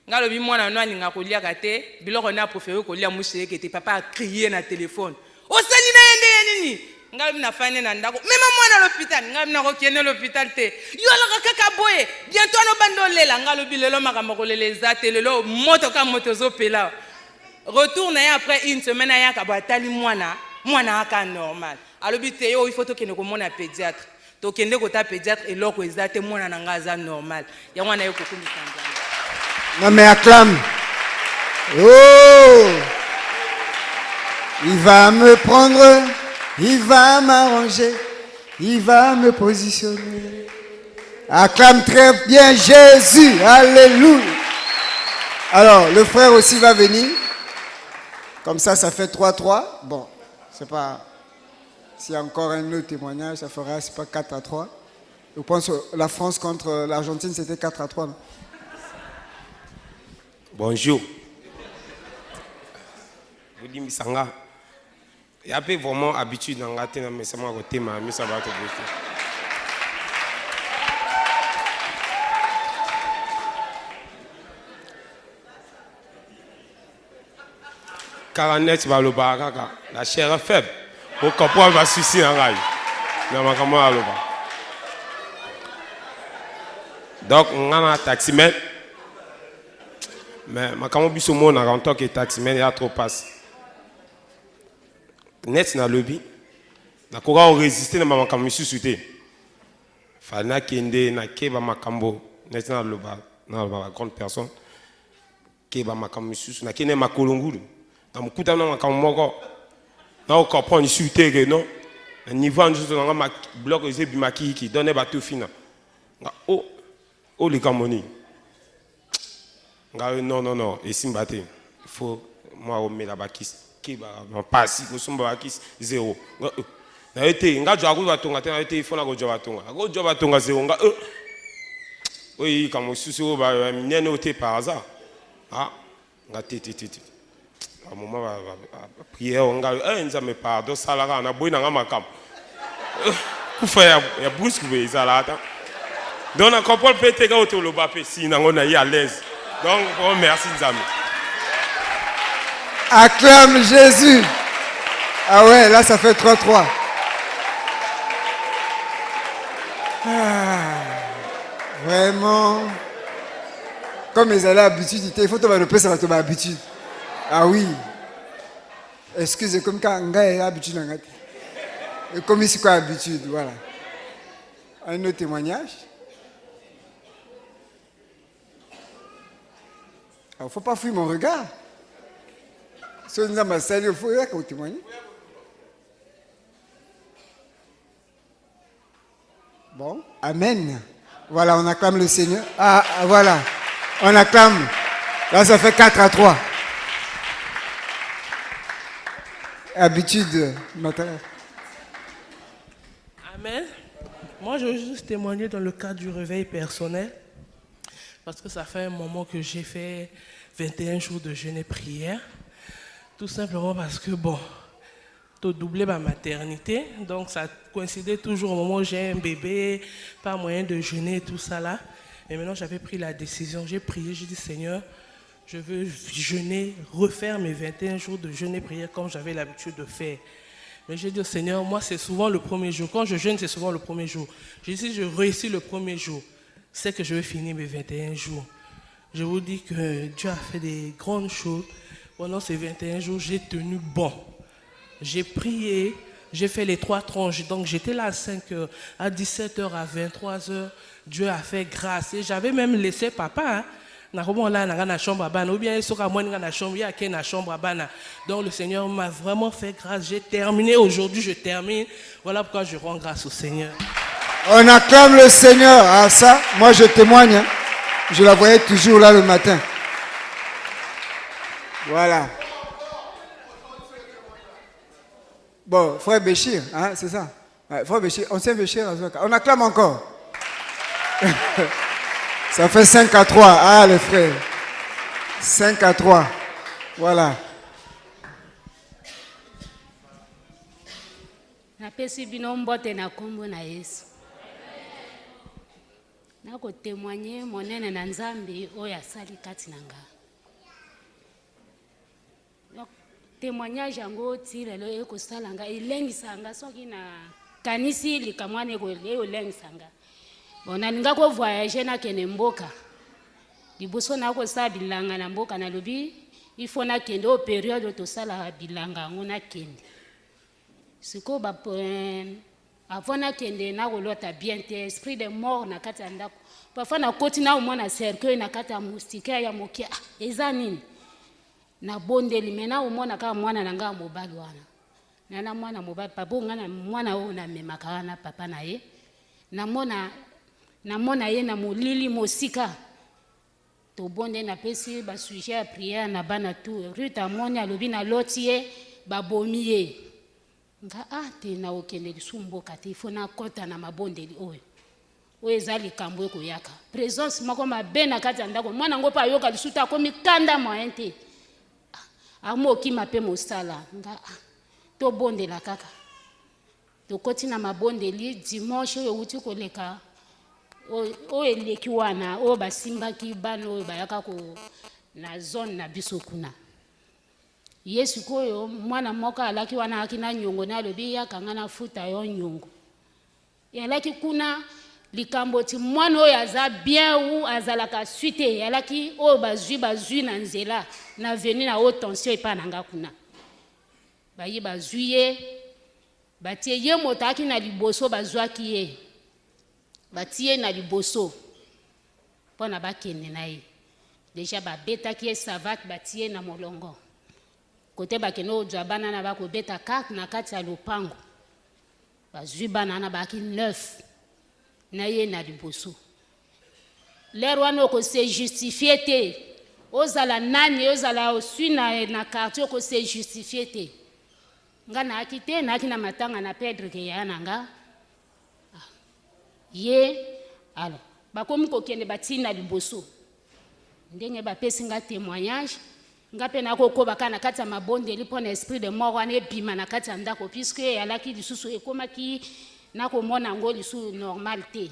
Speaker 6: nga lobi mwana no alinga kolia kate biloko na préféré kolia musheke te papa a crié na téléphone osali na yende nini nga lobi na fane na ndako mema mwana l'hôpital nga lobi na kokene l'hôpital te yo la kaka boye bientôt no bando lela nga lobi lelo makambo koleleza te lelo moto ka moto zo pela. Retourne après une semaine à Yakabatali mwana aka normal. Alors il faut que nous mona pédiatre. Donc kende ko ta pédiatre et loko ezate mwana nanga za normal. Ya mwana yo kokuni sanza.
Speaker 1: Non mais acclame. Oh! Il va me prendre, il va m'arranger, il va me positionner. Acclame très bien Jésus. Alléluia. Alors, le frère aussi va venir. Comme ça fait 3-3. Bon, c'est pas... S'il y a encore un autre témoignage, ça fera, c'est pas 4-3. Je pense que la France contre l'Argentine, c'était 4-3. Non?
Speaker 7: Bonjour. Vous dites, Misanga, il y a pas vraiment habitude d'en gâter, mais c'est moi qui t'aime, mais ça va te blesser. 49 baloba kaka la chair est faible okapo va susi na ngai na makambo aloba donc ngana taximen mais makambo biso mona en tant que taximen ya trop passe net na lobby na koka résister na makambo misusu te fana kende na keba makambo net na loba na ba grande personne keba makambo misusu na kene makolongulu na mukuta na makambo moko na o comprendre ici que non na niveau njuzo na ma bloc eze bimaki ki donne ba tout fina nga o les kamoni nga non et simbate il faut moi o me la bakis ki ba passe ko sumba bakis zéro na été nga jo akuba tonga te na été il faut na ko jo batonga zéro nga oui comme susu ba minene o te par hasard ah nga te à un moment prière on a nzambe pardon salara na boy na makam ku fa ya brusque be zalata donc on comprend peut-être que autour le bapé si na on est à l'aise donc oh, merci nzambe
Speaker 1: acclame Jésus. Ah ouais, là ça fait 3-3. Vraiment comme ils allaient habitude il faut tomber le peu ça va tomber habitude. Ah oui. Excusez comme quand on a habitude. Et comme ici quoi habitude, voilà. Un autre témoignage. Il ne faut pas fuir mon regard. Si on a ma salle, il faut qu'on témoigne. Bon, amen. Voilà, on acclame le Seigneur. Ah, voilà. On acclame. Là, ça fait 4-3. Habitude, matérielle.
Speaker 4: Amen. Moi, je veux juste témoigner dans le cadre du réveil personnel. Parce que ça fait un moment que j'ai fait 21 jours de jeûne et prière. Tout simplement parce que, bon, j'ai doublé ma maternité. Donc, ça coïncidait toujours au moment où j'ai un bébé, pas moyen de jeûner et tout ça là. Et maintenant, j'avais pris la décision. J'ai prié, j'ai dit, Seigneur, je veux jeûner, refaire mes 21 jours de jeûne et prière comme j'avais l'habitude de faire. Mais j'ai dit au Seigneur, moi c'est souvent le premier jour. Quand je jeûne, c'est souvent le premier jour. J'ai dit, si je réussis le premier jour, c'est que je vais finir mes 21 jours. Je vous dis que Dieu a fait des grandes choses. Pendant ces 21 jours, j'ai tenu bon. J'ai prié, j'ai fait les 3 tranches. Donc j'étais là à 5h, à 17h, à 23h. Dieu a fait grâce. Et j'avais même laissé papa. Donc le Seigneur m'a vraiment fait grâce. J'ai terminé aujourd'hui, je termine. Voilà pourquoi je rends grâce au Seigneur.
Speaker 1: On acclame le Seigneur. Ah ça, moi je témoigne. Hein. Je la voyais toujours là le matin. Voilà. Bon, frère Béchir, hein, c'est ça. Ouais, frère Béchir, ancien Béchir. On acclame encore. Ça fait 5-3. Ah, les frères. 5-3. Voilà.
Speaker 8: napesi bino mbote na kombo na Yesu. Nako témoigner monene na Nzambe oyo asali kati na nga. Donc témoignage yango ti lelo ekosala nga elengisa nga soki na kanisi likamwane ko elengisa nga. Bon nalinga ko voyager na kene mboka. Liboso na ko sa bilanga na mboka na lobi il faut na kende au période to sala bilanga ngona kende. Siko ba avant na kende na kolota bien te esprit de mort na kati ndako. Parfois na koti na omona cercueil na kati ya moustique ya mokia eza nini? Na bondeli mena omona kama mwana na nga mobali wana. Na mwana mobali papa ngana mwana o na memaka na papa na ye. Na mona ye na molili mosika. To bonde na pesi ba sujet ya prière na bana tout ruta moni alobi na lotie ba bomiye. Nga te na okende lisumboka te ifona kota na mabondeli oyo. Oyo ezali kambo ekoyaka. Présence moko mabe na kati ya ndako mwana ngo pa yoka lisuta komi kanda moyen te. Amoki mape mosala nga to bondela kaka. To koti na mabondeli dimanche oyo uti koleka o eleki wana o basimbaki bano bayaka ko na zone na biso kuna. ye sikoyo mwana moko alaki wana akina nyongo na alobi yakanga na futa yo nyongo yalaki kuna likambo ti mwana oyo aza bien ou azalaka suite yalaki oyo bazwi na nzela na venu na haute tension epa na nga kuna baye bazwi ye batie ye moto aki na liboso bazwaki ye batie na liboso mpo na bakende na ye deja babetaki ye savate batie na molongo kote bakende ozwa bana na bakobeta karte na kati ya lopango bazwi bana na baki 9 na ye na liboso lere wana okose justifie te ozala nani ozala osui na quartier okose justifie te nga naaki te naaki na matanga na pedre ke ya na nga ye alors bakomi kokende batina na liboso ndenge bapesi nga témoignage nga mpe nakokoba kaka na kati ya mabondeli mpo na esprit de mort wana ebima na kati ya ndako puiske eyalaki lisusu ekomaki nakomona yango lisusu normal te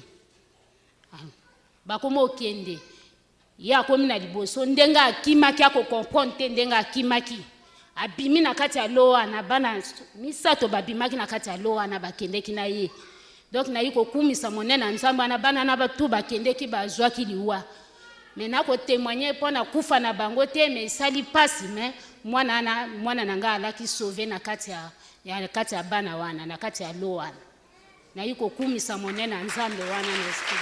Speaker 8: bakomi okende ye akomi na liboso ndenge akimaki akokomprendre te ndenge akimaki abimi na kati ya lo wana bana misato babimaki na kati ya lo wana bakendeki na ye donc nayi kokumisa monene na nzambe wana bana na batu bakendeki bazwaki liwa me nakotémoigne mpo na kufa na bango te me esali pasi me mwana na nga alaki sauve na kati ya bana wana na kati ya lo wana nayi kokumisa monene na nzambe wana na esprit.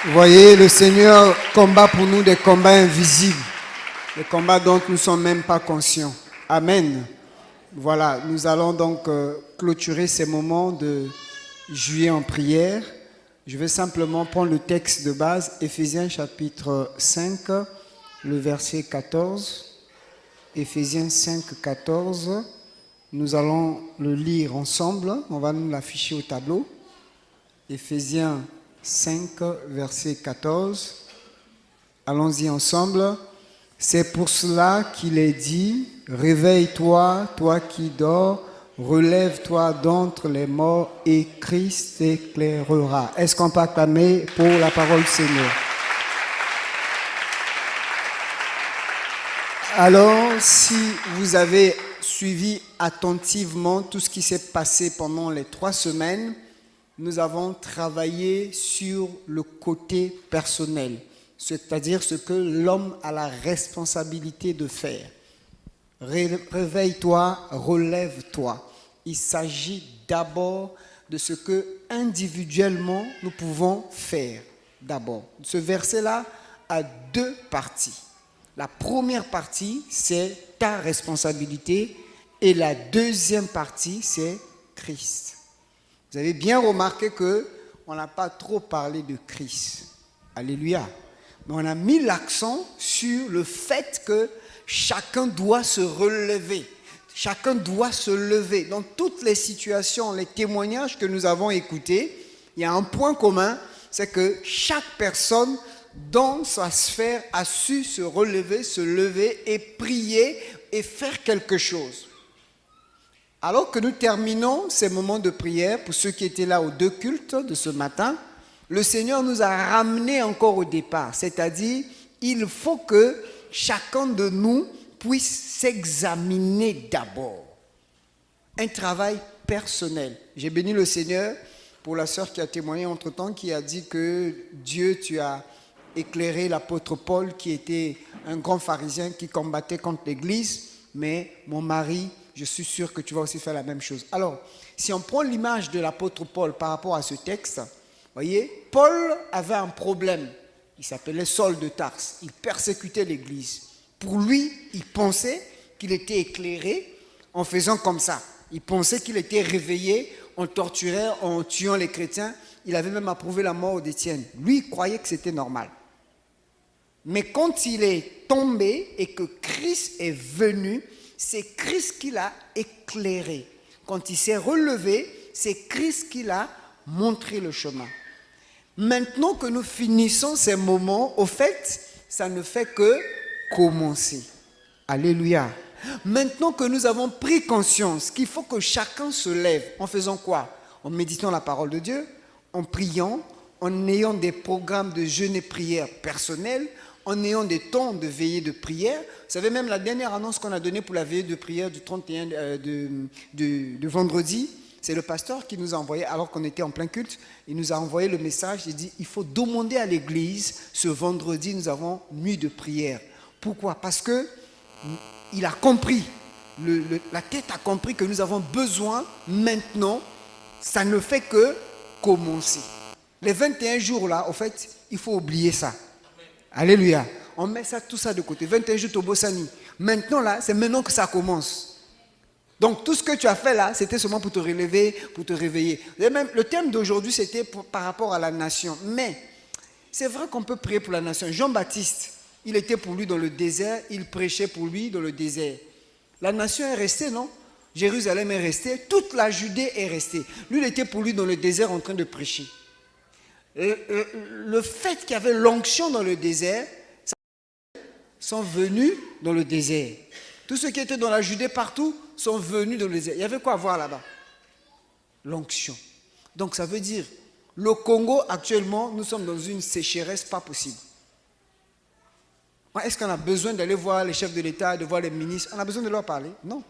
Speaker 1: Vous voyez, le Seigneur combat pour nous des combats invisibles, des combats dont nous ne sommes même pas conscients. Amen. Voilà, nous allons donc clôturer ces moments de juillet en prière. Je vais simplement prendre le texte de base, Éphésiens chapitre 5, le verset 14. Éphésiens 5, 14. Nous allons le lire ensemble. On va nous l'afficher au tableau. Éphésiens 5, verset 14. Allons-y ensemble. C'est pour cela qu'il est dit, réveille-toi, toi qui dors, relève-toi d'entre les morts et Christ t'éclairera. Est-ce qu'on peut acclamer pour la parole du Seigneur? Alors, si vous avez suivi attentivement tout ce qui s'est passé pendant les 3 semaines, nous avons travaillé sur le côté personnel, c'est-à-dire ce que l'homme a la responsabilité de faire. Réveille-toi, relève-toi. Il s'agit d'abord de ce que individuellement nous pouvons faire d'abord. Ce verset-là a 2 parties. La première partie, c'est ta responsabilité et la deuxième partie, c'est Christ. Vous avez bien remarqué qu'on n'a pas trop parlé de Christ. Alléluia. Mais on a mis l'accent sur le fait que chacun doit se relever. Chacun doit se lever. Dans toutes les situations, les témoignages que nous avons écoutés, il y a un point commun, c'est que chaque personne dans sa sphère a su se relever, se lever et prier et faire quelque chose. Alors que nous terminons ces moments de prière, pour ceux qui étaient là aux 2 cultes de ce matin, le Seigneur nous a ramenés encore au départ. C'est-à-dire, il faut que chacun de nous puisse s'examiner d'abord. Un travail personnel. J'ai béni le Seigneur pour la sœur qui a témoigné entre-temps, qui a dit que Dieu, tu as éclairé l'apôtre Paul, qui était un grand pharisien qui combattait contre l'Église, mais mon mari, je suis sûr que tu vas aussi faire la même chose. Alors, si on prend l'image de l'apôtre Paul par rapport à ce texte, voyez, Paul avait un problème. Il s'appelait Saul de Tarse. Il persécutait l'Église. Pour lui, il pensait qu'il était éclairé en faisant comme ça. Il pensait qu'il était réveillé en torturant, en tuant les chrétiens. Il avait même approuvé la mort d'Étienne. Lui, il croyait que c'était normal. Mais quand il est tombé et que Christ est venu, c'est Christ qui l'a éclairé. Quand il s'est relevé, c'est Christ qui l'a montré le chemin. Maintenant que nous finissons ces moments, au fait, ça ne fait que commencer. Alléluia. Maintenant que nous avons pris conscience qu'il faut que chacun se lève, en faisant quoi? En méditant la parole de Dieu, en priant, en ayant des programmes de jeûne et prière personnels, en ayant des temps de veillée de prière. Vous savez, même la dernière annonce qu'on a donnée pour la veillée de prière du 31 de vendredi, c'est le pasteur qui nous a envoyé, alors qu'on était en plein culte, il nous a envoyé le message, il dit, il faut demander à l'église, ce vendredi, nous avons nuit de prière. Pourquoi? Parce que il a compris, la tête a compris que nous avons besoin maintenant, ça ne fait que commencer. Les 21 jours là, en fait, il faut oublier ça. Alléluia. On met ça, tout ça de côté. 21 jours Tobosani. Maintenant là, c'est maintenant que ça commence. Donc tout ce que tu as fait là, c'était seulement pour te relever, pour te réveiller. Et même, le thème d'aujourd'hui, c'était par rapport à la nation. Mais c'est vrai qu'on peut prier pour la nation. Jean-Baptiste, il était pour lui dans le désert, il prêchait pour lui dans le désert. La nation est restée, non? Jérusalem est restée, toute la Judée est restée. Lui, il était pour lui dans le désert en train de prêcher. Le fait qu'il y avait l'onction dans le désert, sont venus dans le désert. Tous ceux qui étaient dans la Judée partout sont venus dans le désert. Il y avait quoi à voir là-bas? L'onction. Donc ça veut dire, le Congo actuellement, nous sommes dans une sécheresse pas possible. Est-ce qu'on a besoin d'aller voir les chefs de l'État, de voir les ministres? On a besoin de leur parler? Non.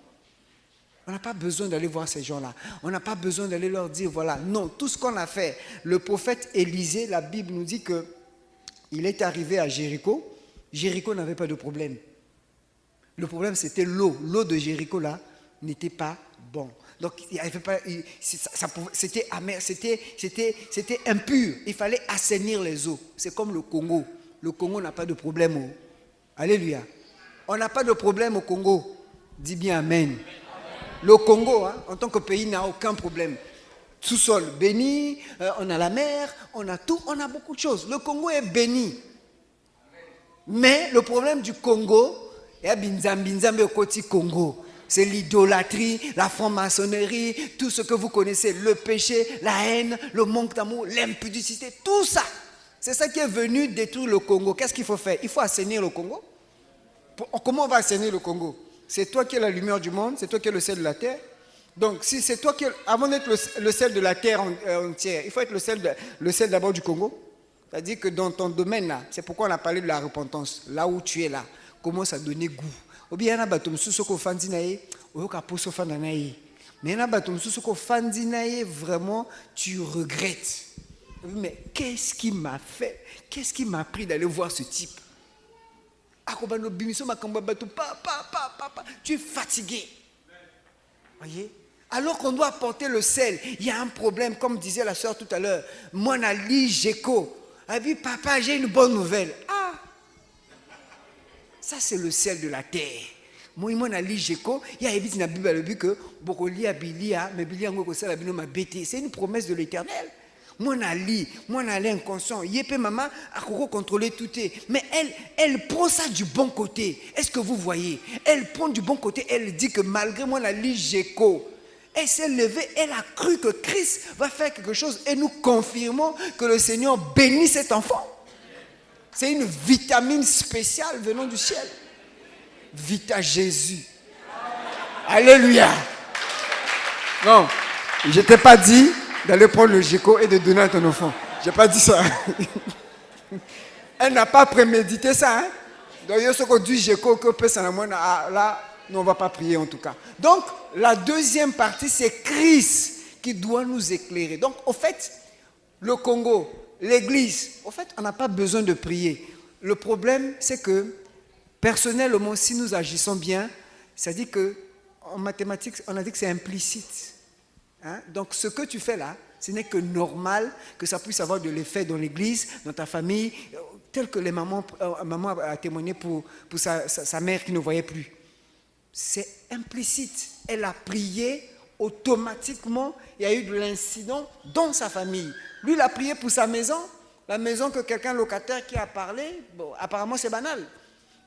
Speaker 1: On n'a pas besoin d'aller voir ces gens-là. On n'a pas besoin d'aller leur dire, voilà. Non, tout ce qu'on a fait, le prophète Élisée, la Bible nous dit qu'il est arrivé à Jéricho. Jéricho n'avait pas de problème. Le problème, c'était l'eau. L'eau de Jéricho, là, n'était pas bon. Donc, c'était amer, c'était impur. Il fallait assainir les eaux. C'est comme le Congo. Le Congo n'a pas de problème. Alléluia. On n'a pas de problème au Congo. Dis bien Amen. Le Congo, en tant que pays, n'a aucun problème. Sous-sol béni, on a la mer, on a tout, on a beaucoup de choses. Le Congo est béni. Mais le problème du Congo, c'est l'idolâtrie, la franc-maçonnerie, tout ce que vous connaissez, le péché, la haine, le manque d'amour, l'impudicité, tout ça. C'est ça qui est venu détruire le Congo. Qu'est-ce qu'il faut faire? Il faut assainir le Congo. Comment on va assainir le Congo? C'est toi qui es la lumière du monde, c'est toi qui es le sel de la terre. Donc, si c'est toi qui es, avant d'être le sel de la terre entière, il faut être le sel d'abord du Congo. C'est-à-dire que dans ton domaine là, c'est pourquoi on a parlé de la repentance. Là où tu es là, commence à donner goût. Ou bien il y a batum susoko fandinaye, ou yoka poso fandanaye. Mais il y a batum susoko fandinaye, vraiment tu regrettes. Mais qu'est-ce qui m'a fait? Qu'est-ce qui m'a pris d'aller voir ce type? Tu es fatigué. Voyez? Alors qu'on doit apporter le sel, il y a un problème, comme disait la soeur tout à l'heure. Moi, Nali Jeko, a dit, papa, j'ai une bonne nouvelle. Ah, ça c'est le sel de la terre. Moi, Nali Jeko, il y a une Bible que Bokoli a bilia, mais bilia ngo kosala bino ma bêté. C'est une promesse de l'Éternel. Moi, Nali inconscient. Yépe maman a contrôler tout. Mais elle prend ça du bon côté. Est-ce que vous voyez? Elle prend du bon côté. Elle dit que malgré moi, Nali Jeko, elle s'est levée, elle a cru que Christ va faire quelque chose et nous confirmons que le Seigneur bénit cet enfant. C'est une vitamine spéciale venant du ciel. Vita Jésus. Alléluia. Non, je ne t'ai pas dit d'aller prendre le géco et de donner à ton enfant. Je n'ai pas dit ça. Elle n'a pas prémédité ça. Donc, il y a ce qu'on dit géco que là, nous, on ne va pas prier en tout cas. Donc, la deuxième partie, c'est Christ qui doit nous éclairer. Donc, au fait, le Congo, l'église, au fait, on n'a pas besoin de prier. Le problème, c'est que, personnellement, si nous agissons bien, ça dit que, en mathématiques, on a dit que c'est implicite. Hein? Donc, ce que tu fais là, ce n'est que normal que ça puisse avoir de l'effet dans l'église, dans ta famille, tel que maman a témoigné pour sa mère qui ne voyait plus. C'est implicite. Elle a prié, automatiquement, il y a eu de l'incident dans sa famille. Lui, il a prié pour sa maison, la maison que quelqu'un locataire qui a parlé, bon, apparemment c'est banal.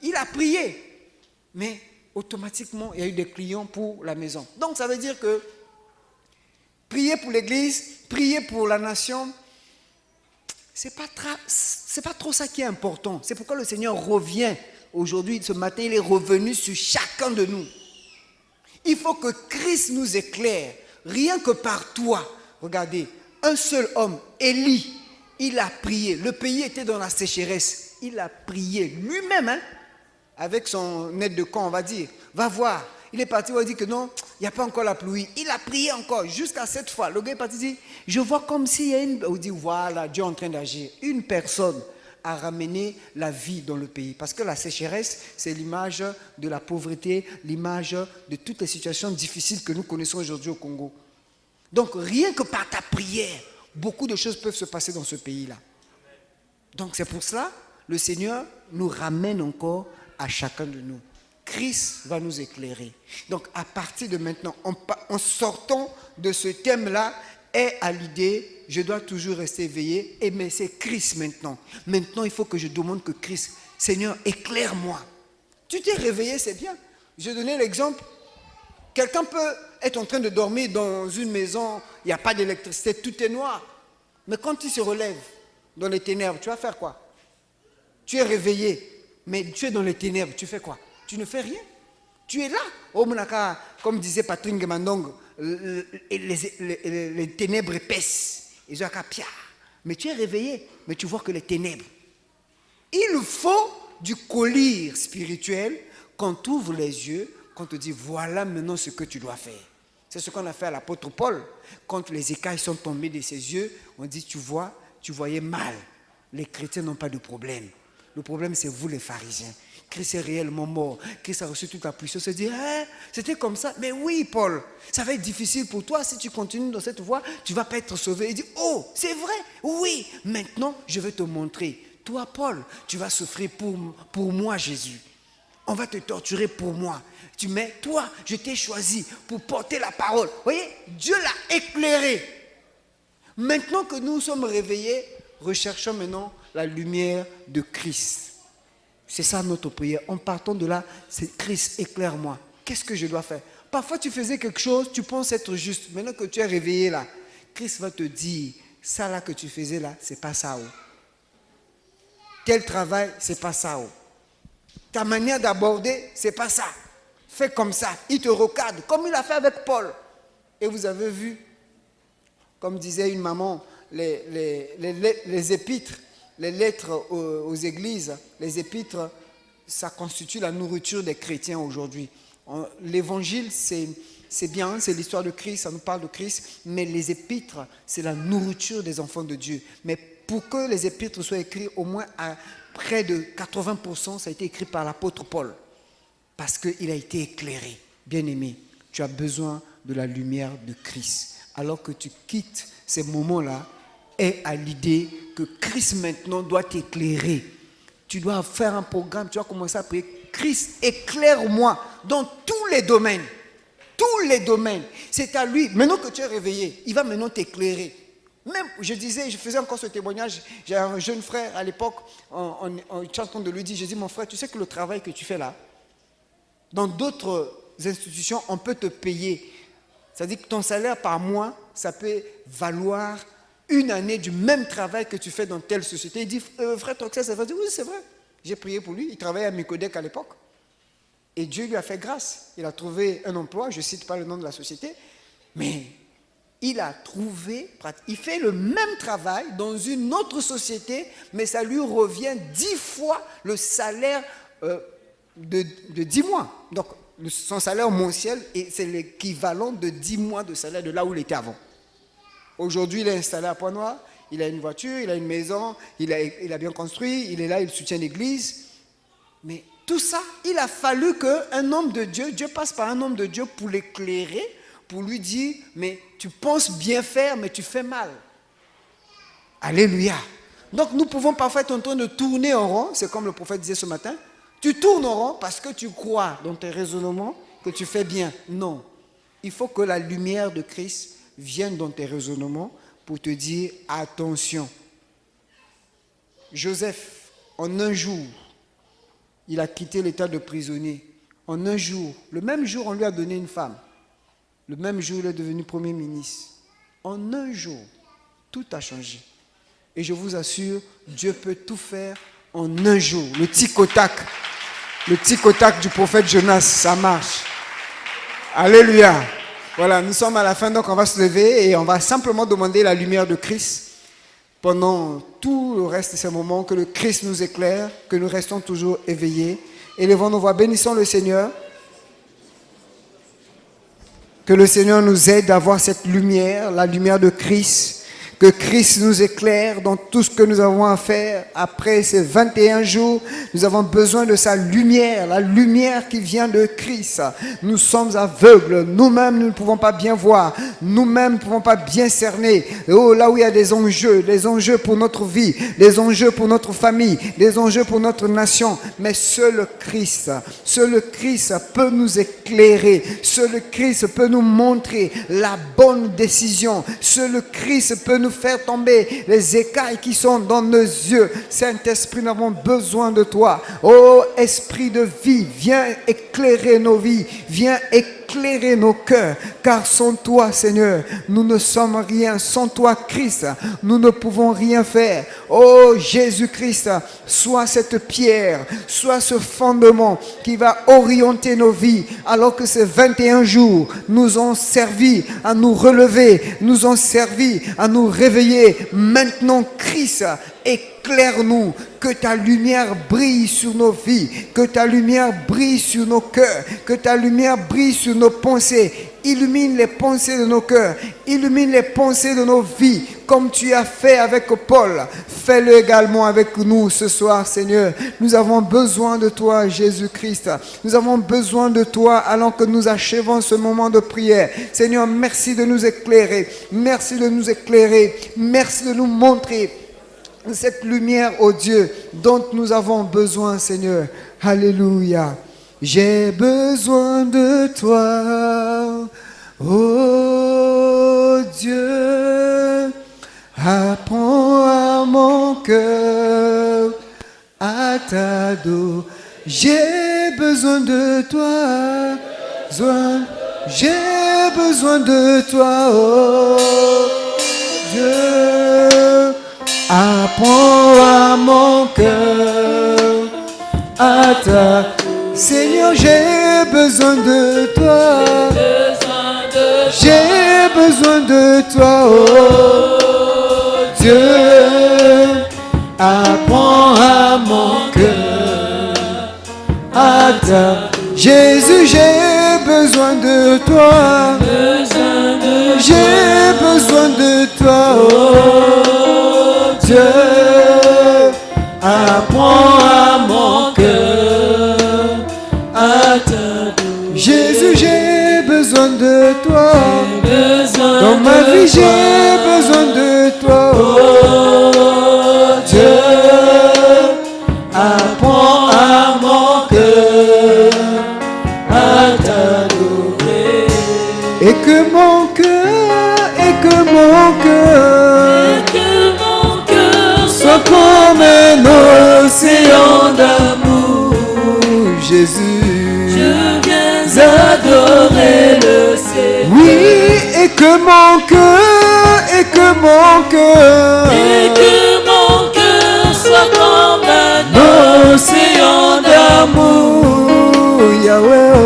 Speaker 1: Il a prié, mais automatiquement, il y a eu des clients pour la maison. Donc, ça veut dire que prier pour l'église, prier pour la nation, c'est pas trop ça qui est important. C'est pourquoi le Seigneur revient aujourd'hui, ce matin, il est revenu sur chacun de nous. Il faut que Christ nous éclaire, rien que par toi. Regardez, un seul homme, Élie, il a prié. Le pays était dans la sécheresse. il a prié lui-même, hein, avec son aide de camp, on va dire. Va voir. Il est parti, on va dire que non, il n'y a pas encore la pluie. Il a prié encore, jusqu'à 7 fois. Le gars est parti, dit, je vois comme s'il y a une... On dit, voilà, Dieu est en train d'agir. Une personne a ramené la vie dans le pays. Parce que la sécheresse, c'est l'image de la pauvreté, l'image de toutes les situations difficiles que nous connaissons aujourd'hui au Congo. Donc, rien que par ta prière, beaucoup de choses peuvent se passer dans ce pays-là. Donc, c'est pour cela, le Seigneur nous ramène encore à chacun de nous. Christ va nous éclairer. Donc, à partir de maintenant, en sortant de ce thème-là, est à l'idée, je dois toujours rester éveillé, mais c'est Christ maintenant. Maintenant, il faut que je demande que Christ, Seigneur, éclaire-moi. Tu t'es réveillé, c'est bien. Je donnais l'exemple. Quelqu'un peut être en train de dormir dans une maison, il n'y a pas d'électricité, tout est noir. Mais quand il se relève dans les ténèbres, tu vas faire quoi? Tu es réveillé, mais tu es dans les ténèbres, tu fais quoi? Tu ne fais rien. Tu es là. Oh, comme disait Patrick Gemandong, les ténèbres épaisses. Mais tu es réveillé, mais tu vois que les ténèbres. Il faut du collier spirituel quand tu ouvres les yeux, quand tu dis voilà maintenant ce que tu dois faire. C'est ce qu'on a fait à l'apôtre Paul. Quand les écailles sont tombées de ses yeux, on dit tu vois, tu voyais mal. Les chrétiens n'ont pas de problème. Le problème c'est vous les pharisiens. Christ est réellement mort. Christ a reçu toute la puissance. Il se dit, c'était comme ça. Mais oui, Paul, ça va être difficile pour toi. Si tu continues dans cette voie, tu ne vas pas être sauvé. Il dit, oh, c'est vrai. Oui, maintenant, je vais te montrer. Toi, Paul, tu vas souffrir pour moi, Jésus. On va te torturer pour moi. Mais toi, je t'ai choisi pour porter la parole. Vous voyez, Dieu l'a éclairé. Maintenant que nous sommes réveillés, recherchons maintenant la lumière de Christ. C'est ça notre prière. En partant de là, c'est Christ, éclaire-moi. Qu'est-ce que je dois faire? Parfois, tu faisais quelque chose, tu penses être juste. Maintenant que tu es réveillé là, Christ va te dire, ça là que tu faisais là, c'est pas ça. Oh. Tel travail, c'est pas ça. Oh. Ta manière d'aborder, c'est pas ça. Fais comme ça. Il te recadre, comme il a fait avec Paul. Et vous avez vu, comme disait une maman, les épîtres, les lettres aux églises, les épîtres, ça constitue la nourriture des chrétiens aujourd'hui. L'évangile, c'est bien, c'est l'histoire de Christ, ça nous parle de Christ, mais les épîtres, c'est la nourriture des enfants de Dieu. Mais pour que les épîtres soient écrits, au moins à près de 80%, ça a été écrit par l'apôtre Paul, parce qu'il a été éclairé. Bien-aimé, tu as besoin de la lumière de Christ. Alors que tu quittes ces moments-là, est à l'idée que Christ maintenant doit t'éclairer. Tu dois faire un programme, tu vas commencer à prier. Christ, éclaire-moi dans tous les domaines. Tous les domaines. C'est à lui. Maintenant que tu es réveillé, il va maintenant t'éclairer. Même, je faisais encore ce témoignage. J'ai un jeune frère à l'époque, en train de lui dire, je dis, mon frère, tu sais que le travail que tu fais là, dans d'autres institutions, on peut te payer. C'est-à-dire que ton salaire par mois, ça peut valoir une année du même travail que tu fais dans telle société. Il dit, frère Toxel, ça va dire, oui, c'est vrai. J'ai prié pour lui. Il travaillait à Micodec à l'époque. Et Dieu lui a fait grâce. Il a trouvé un emploi, je ne cite pas le nom de la société, mais il a trouvé, il fait le même travail dans une autre société, mais ça lui revient 10 fois le salaire de 10 mois. Donc, son salaire mensuel, c'est l'équivalent de 10 mois de salaire de là où il était avant. Aujourd'hui, il est installé à Pointe-Noire, il a une voiture, il a une maison, il a bien construit, il est là, il soutient l'église. Mais tout ça, il a fallu qu'un homme de Dieu, Dieu passe par un homme de Dieu pour l'éclairer, pour lui dire, mais tu penses bien faire, mais tu fais mal. Alléluia. Donc nous pouvons parfois être en train de tourner en rond, c'est comme le prophète disait ce matin, tu tournes en rond parce que tu crois dans tes raisonnements que tu fais bien. Non, il faut que la lumière de Christ viennent dans tes raisonnements pour te dire attention. Joseph, en un jour, il a quitté l'état de prisonnier. En un jour, le même jour, on lui a donné une femme. Le même jour, il est devenu Premier ministre. En un jour, tout a changé. Et je vous assure, Dieu peut tout faire en un jour. Le tic-au-tac du prophète Jonas, ça marche. Alléluia. Voilà, nous sommes à la fin, donc on va se lever et on va simplement demander la lumière de Christ. pendant tout le reste de ces moments, que le Christ nous éclaire, que nous restons toujours éveillés. Élevons nos voix, bénissons le Seigneur. Que le Seigneur nous aide à avoir cette lumière, la lumière de Christ. Que Christ nous éclaire dans tout ce que nous avons à faire. Après ces 21 jours, nous avons besoin de sa lumière, la lumière qui vient de Christ. Nous sommes aveugles, nous-mêmes nous ne pouvons pas bien voir, nous-mêmes ne pouvons pas bien cerner. Oh, là où il y a des enjeux pour notre vie, des enjeux pour notre famille, des enjeux pour notre nation. Mais seul Christ peut nous éclairer, seul Christ peut nous montrer la bonne décision, seul Christ peut nous faire tomber les écailles qui sont dans nos yeux. Saint-Esprit, nous avons besoin de toi. Oh, Esprit de vie, viens éclairer nos vies, viens éclairer nos cœurs, car sans toi, Seigneur, nous ne sommes rien. Sans toi, Christ, nous ne pouvons rien faire. Oh, Jésus-Christ, sois cette pierre, sois ce fondement qui va orienter nos vies, alors que ces 21 jours nous ont servi à nous relever, nous ont servi à nous réveiller. Maintenant, Christ, éclaire-nous, que ta lumière brille sur nos vies, que ta lumière brille sur nos cœurs, que ta lumière brille sur nos pensées. Illumine les pensées de nos cœurs, illumine les pensées de nos vies, comme tu as fait avec Paul. Fais-le également avec nous ce soir, Seigneur. Nous avons besoin de toi, Jésus-Christ. Nous avons besoin de toi alors que nous achevons ce moment de prière. Seigneur, merci de nous éclairer, merci de nous éclairer, merci de nous montrer cette lumière, oh Dieu, dont nous avons besoin, Seigneur. Alléluia. J'ai besoin de toi, oh Dieu. Apprends à mon cœur à t'adorer. J'ai besoin de toi, j'ai besoin de toi, oh Dieu. Apprends à mon cœur à t'adorer. Seigneur, j'ai besoin de toi. J'ai besoin de toi, oh Dieu. Apprends à mon cœur à t'adorer. Jésus, j'ai besoin de toi. J'ai besoin de toi, oh Dieu. Apprends à mon cœur à t'adorer. Jésus, j'ai besoin de toi. Dans ma vie, j'ai besoin de toi, oh Dieu. Apprends à mon cœur à t'adorer. Et que mon cœur, soit comme un océan d'amour, Jésus.
Speaker 9: Je viens adorer le Seigneur.
Speaker 1: Oui, et que mon cœur,
Speaker 9: Et que mon cœur soit comme un océan d'amour.
Speaker 1: Yahweh, oh.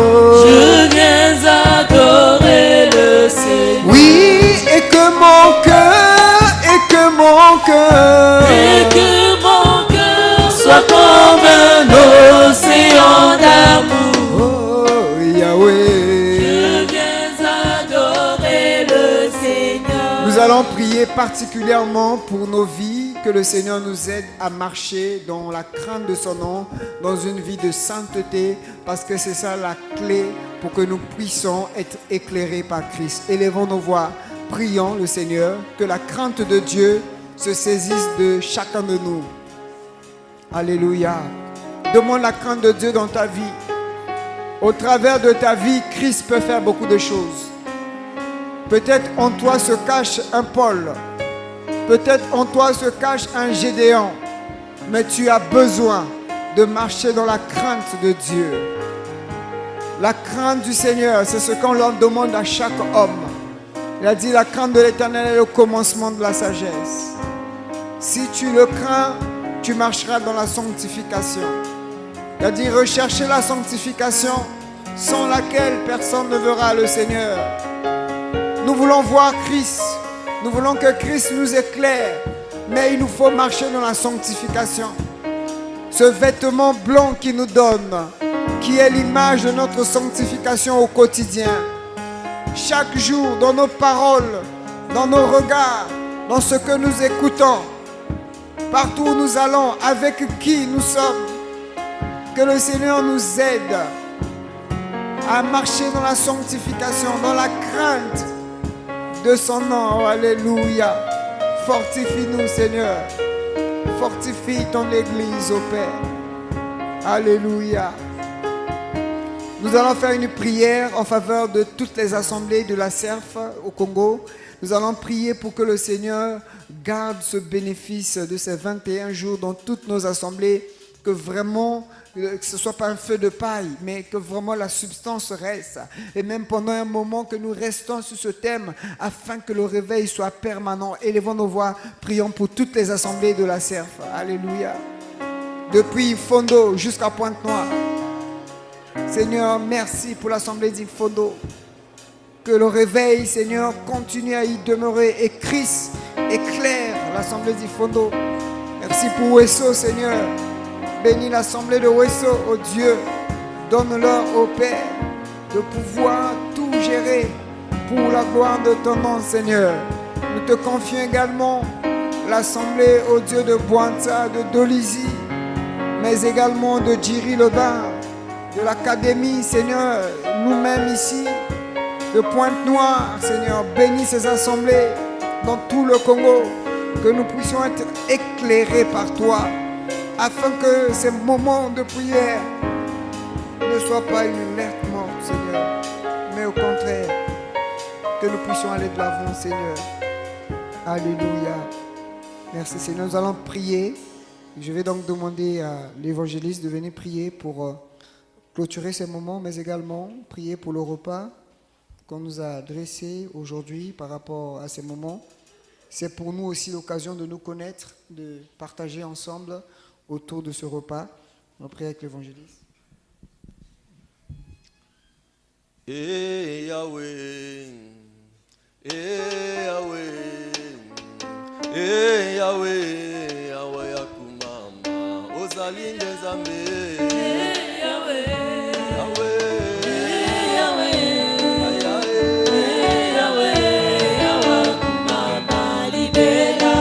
Speaker 9: Je viens adorer le Seigneur.
Speaker 1: Oui, et que mon cœur,
Speaker 9: Et que mon cœur soit comme un océan d'amour.
Speaker 1: oh Yahweh.
Speaker 9: Je viens adorer le Seigneur.
Speaker 1: Nous allons prier particulièrement pour nos vies, que le Seigneur nous aide à marcher dans la crainte de son nom, dans une vie de sainteté, parce que c'est ça la clé pour que nous puissions être éclairés par Christ. Élevons nos voix, prions le Seigneur, que la crainte de Dieu se saisisse de chacun de nous. Alléluia. Demande la crainte de Dieu dans ta vie. Au travers de ta vie, Christ peut faire beaucoup de choses. Peut-être en toi se cache un Paul. Peut-être en toi se cache un Gédéon. Mais tu as besoin de marcher dans la crainte de Dieu. La crainte du Seigneur, c'est ce qu'on leur demande à chaque homme. Il a dit, la crainte de l'Éternel est le commencement de la sagesse. Si tu le crains, tu marcheras dans la sanctification. Il a dit, recherchez la sanctification sans laquelle personne ne verra le Seigneur. Nous voulons voir Christ. Nous voulons que Christ nous éclaire. mais il nous faut marcher dans la sanctification. Ce vêtement blanc qu'il nous donne, qui est l'image de notre sanctification au quotidien. Chaque jour, dans nos paroles, dans nos regards, dans ce que nous écoutons, partout où nous allons, avec qui nous sommes, que le Seigneur nous aide à marcher dans la sanctification, dans la crainte de son nom. Oh, alléluia. Fortifie-nous, Seigneur. Fortifie ton Église, ô Père. Alléluia. Nous allons faire une prière en faveur de toutes les assemblées de la CERF au Congo. Nous allons prier pour que le Seigneur garde ce bénéfice de ces 21 jours dans toutes nos assemblées, que vraiment, que ce ne soit pas un feu de paille, mais que vraiment la substance reste. Et même pendant un moment que nous restons sur ce thème, afin que le réveil soit permanent. Élevons nos voix, prions pour toutes les assemblées de la CERF. Alléluia. Depuis Fondo jusqu'à Pointe-Noire. Seigneur, merci pour l'assemblée d'Infondo. Que le réveil, Seigneur, continue à y demeurer. Et Christ éclaire l'assemblée d'Infondo. Merci pour Wesso, Seigneur. Bénis l'assemblée de Wesso, oh Dieu. Donne-leur, oh Père, de pouvoir tout gérer pour la gloire de ton nom, Seigneur. Nous te confions également l'assemblée, oh Dieu, de Boanta, de Dolizy, mais également de Djiri-le-Bar, de l'Académie, Seigneur, nous-mêmes ici, de Pointe-Noire, Seigneur. Bénis ces assemblées dans tout le Congo, que nous puissions être éclairés par toi, afin que ces moments de prière ne soient pas une alerte morte, Seigneur, mais au contraire, que nous puissions aller de l'avant, Seigneur. Alléluia. Merci, Seigneur. Nous allons prier. Je vais donc demander à l'évangéliste de venir prier pour clôturer ces moments, mais également prier pour le repas qu'on nous a dressé aujourd'hui par rapport à ces moments. C'est pour nous aussi l'occasion de nous connaître, de partager ensemble autour de ce repas. On va prier avec l'évangéliste.
Speaker 2: Eh Yahweh, eh Yahweh, eh Yahweh, Yahweh akumama, ozali nzambe. Eh Yahweh, Yahweh, Yahweh, Yahweh, Yahweh akumama libela.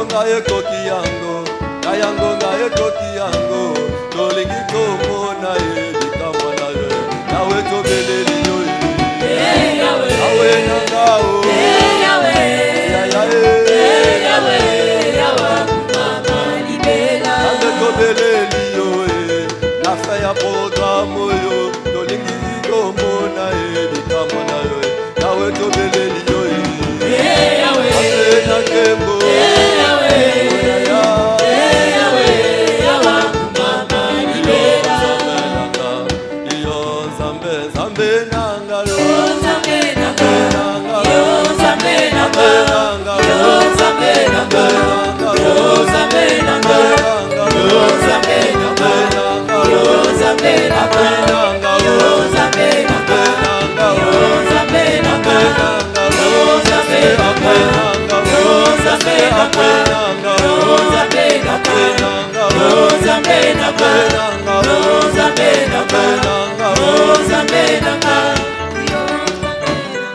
Speaker 2: Ngaye koki yango, kayango ngaye koki yango, tolingi komona ye bikamwana ye, nawe tobeleli yo ye, nawe nangao, yawe kumama libela, nawe tobeleli yo ye, na fin ya programme yo, tolingi komona ye bikamwana ye, nawe tobeleli yo ye, nawe nakembo.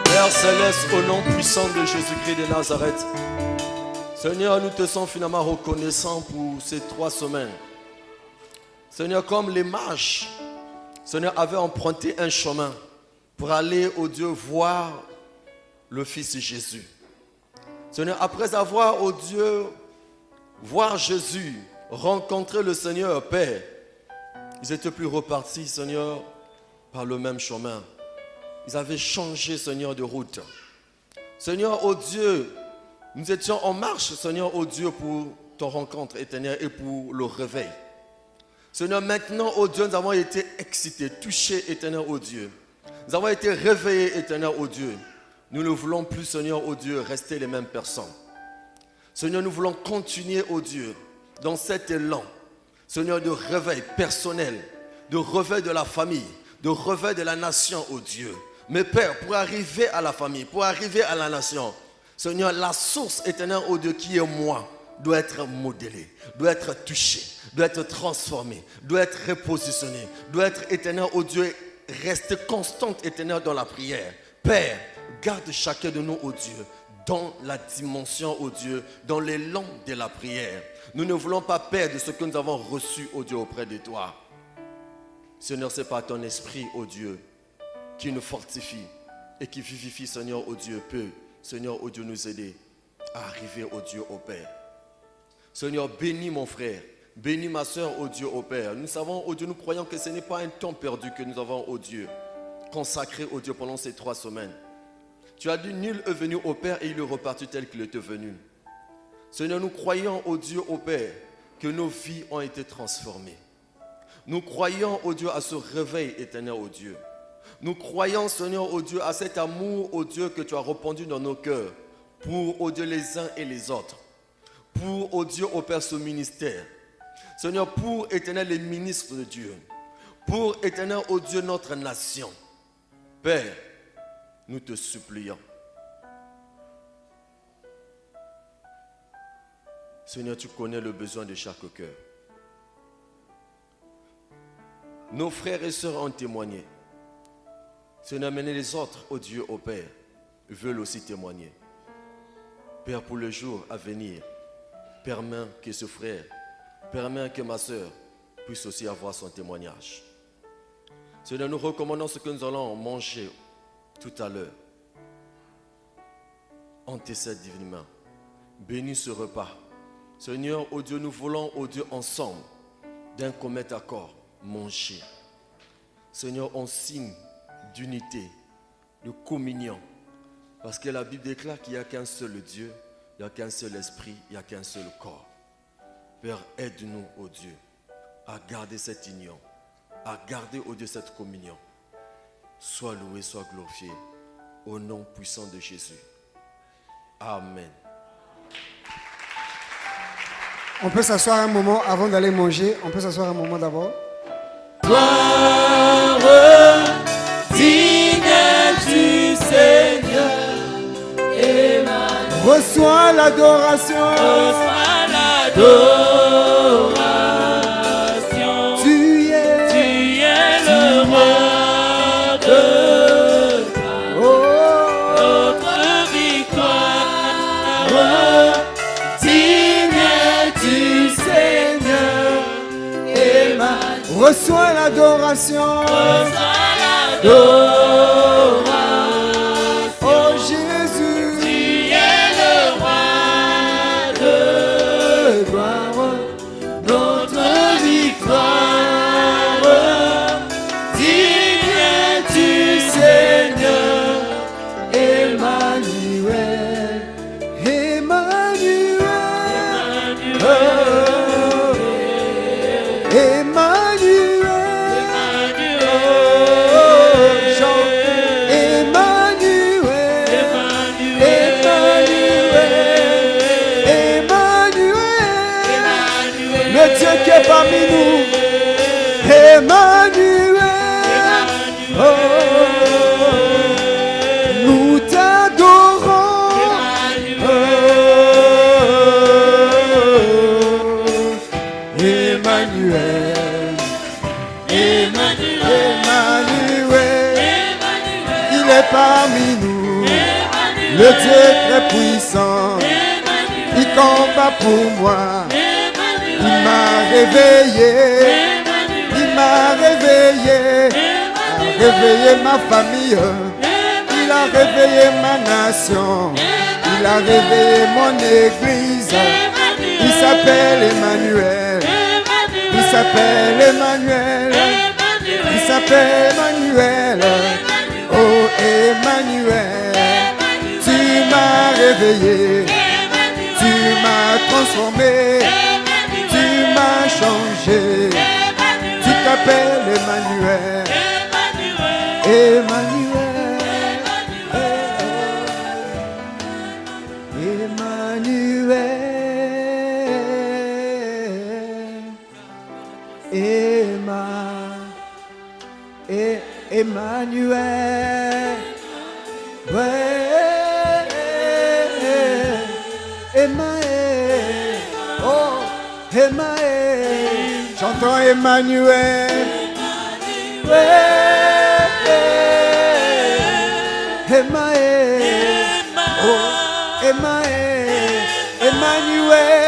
Speaker 2: Père Céleste, au nom puissant de Jésus-Christ de Nazareth, Seigneur, nous te sommes finalement reconnaissants pour ces 3 semaines. Seigneur, comme les mages, Seigneur, avaient emprunté un chemin pour aller, au Dieu, voir le Fils de Jésus. Seigneur, après avoir, au Dieu, voir Jésus, rencontrer le Seigneur Père, ils n'étaient plus repartis, Seigneur, par le même chemin. Ils avaient changé, Seigneur, de route. Seigneur, oh Dieu, nous étions en marche, Seigneur, oh Dieu, pour ton rencontre éternelle et pour le réveil. Seigneur, maintenant, oh Dieu, nous avons été excités, touchés, éternel, oh Dieu. Nous avons été réveillés, éternel, oh Dieu.
Speaker 10: Nous ne voulons plus, Seigneur, oh Dieu, rester les mêmes personnes. Seigneur, nous voulons continuer, oh Dieu, dans cet élan, Seigneur, de réveil personnel, de réveil de la famille, de réveil de la nation, oh Dieu. Mais Père, pour arriver à la famille, pour arriver à la nation, Seigneur, la source éternelle, oh Dieu, qui est moi, doit être modélée, doit être touchée, doit être transformée, doit être repositionnée, doit être éternelle, oh Dieu, rester constante, éternelle dans la prière. Père, garde chacun de nous, oh Dieu, dans la dimension, oh Dieu, dans l'élan de la prière. Nous ne voulons pas perdre ce que nous avons reçu, oh Dieu, auprès de toi. Seigneur, c'est par ton esprit, oh Dieu, qui nous fortifie et qui vivifie, Seigneur, oh Dieu, peut, Seigneur, oh Dieu, nous aider à arriver, oh Dieu, au Père. Seigneur, bénis mon frère, bénis ma soeur, oh Dieu, au Père. Nous savons, oh Dieu, nous croyons que ce n'est pas un temps perdu que nous avons, oh Dieu, consacré, oh Dieu, pendant ces 3 semaines. Tu as dit, nul est venu au Père et il est reparti tel qu'il était venu. Seigneur, nous croyons, oh Dieu, au Père, que nos vies ont été transformées. Nous croyons, oh Dieu, à ce réveil éternel, oh Dieu. Nous croyons, Seigneur, oh Dieu, à cet amour, oh Dieu, que tu as répandu dans nos cœurs pour, oh Dieu, les uns et les autres. Pour, oh Dieu, au Père, ce ministère. Seigneur, pour, éternel, les ministres de Dieu. Pour, éternel, oh Dieu, notre nation. Père, nous te supplions. Seigneur, tu connais le besoin de chaque cœur. Nos frères et sœurs ont témoigné. Seigneur, menez les autres, oh Dieu, au Père, veulent aussi témoigner. Père, pour le jour à venir, permets que ce frère, permets que ma sœur puisse aussi avoir son témoignage. Seigneur, nous recommandons ce que nous allons manger tout à l'heure. Intercède divinement. Bénis ce repas. Seigneur, oh Dieu, nous voulons, oh Dieu, ensemble, d'un commun accord, manger. Seigneur, en signe d'unité, de communion. Parce que la Bible déclare qu'il n'y a qu'un seul Dieu, il n'y a qu'un seul esprit, il n'y a qu'un seul corps. Père, aide-nous, oh Dieu, à garder cette union, à garder, oh Dieu, cette communion. Sois loué, sois glorifié, au nom puissant de Jésus. Amen.
Speaker 1: On peut s'asseoir un moment avant d'aller manger. On peut s'asseoir un moment d'abord.
Speaker 9: Gloire, digne du Seigneur, Emmanuel.
Speaker 1: Reçois l'adoration.
Speaker 9: Reçois l'adoration.
Speaker 1: Tu es
Speaker 9: le roi de gloire. Notre victoire, digne du Seigneur, Emmanuel.
Speaker 1: reçois l'adoration.
Speaker 9: Reçois l'adoration.
Speaker 1: Oh Jésus,
Speaker 9: Tu es le roi de gloire, notre victoire, digne du Seigneur, Emmanuel.
Speaker 1: Emmanuel,
Speaker 9: Emmanuel.
Speaker 1: Emmanuel, le Dieu qui est parmi nous. Emmanuel, nous t'adorons. Emmanuel, il est parmi nous. Le Dieu très puissant, il combat pour moi. Il m'a réveillé, il m'a réveillé, a réveillé ma famille, il a réveillé ma nation, il a réveillé mon église. Il s'appelle Emmanuel, il s'appelle Emmanuel, il s'appelle Emmanuel. Oh Emmanuel, tu m'as réveillé, tu m'as transformé, tu m'as changé, tu t'appelles Emmanuel, Emmanuel. et Emmanuel. Ouais, Emmanuel. Oh, Emmanuel. Chantons Emmanuel. Ouais, Emmanuel. Oh, Emmanuel. Emmanuel.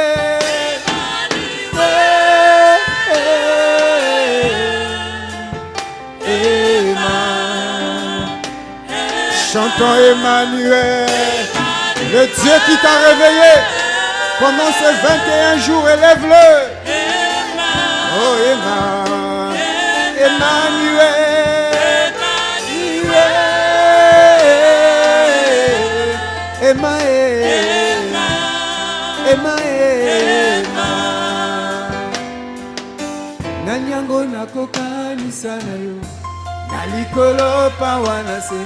Speaker 1: Chantons Emmanuel, le Dieu qui t'a réveillé pendant ces 21 jours, élève-le. Oh Emmanuel, Emmanuel, Emmanuel, Nanyango nakokanisa na yo, nalikolo pawanase.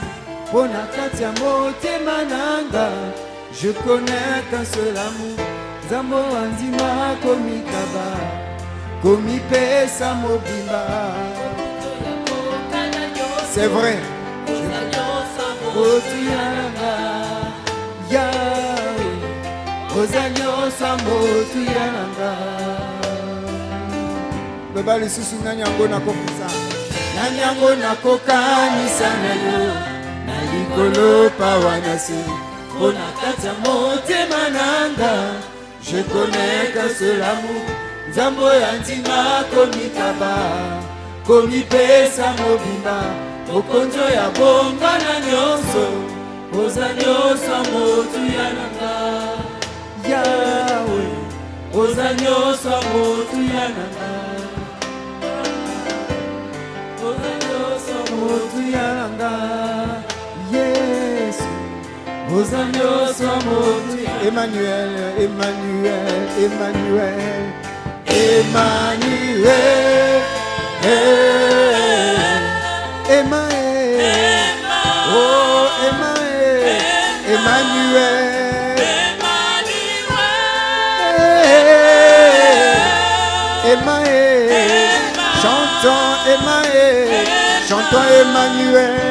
Speaker 1: Bonakatia motema nanga, je connais qu'un seul amour. Zambo andima komikaba, komipesa mobimba. C'est vrai. Otuyanga, Yahweh, Ozanyo samotuyanga. Beba le susu nanyango nakopisa, nanyango nakokanisa na yo. Nalikolo pawanase, bonakata motema nanga, je connais qu'un seul amour. Nzambo yantima komikaba, komipesa mobimba, okonjo ya bonga na nyonso, oza nyonso motu ya nanga. Yahweh, oza nyonso motu ya nanga. Oza nyonso motu ya nanga. Yes, Emmanuel, Emmanuel, Emmanuel, Emmanuel, Emmanuel, oh Emmanuel, Emmanuel, Emmanuel, chantons Emmanuel, chantons Emmanuel.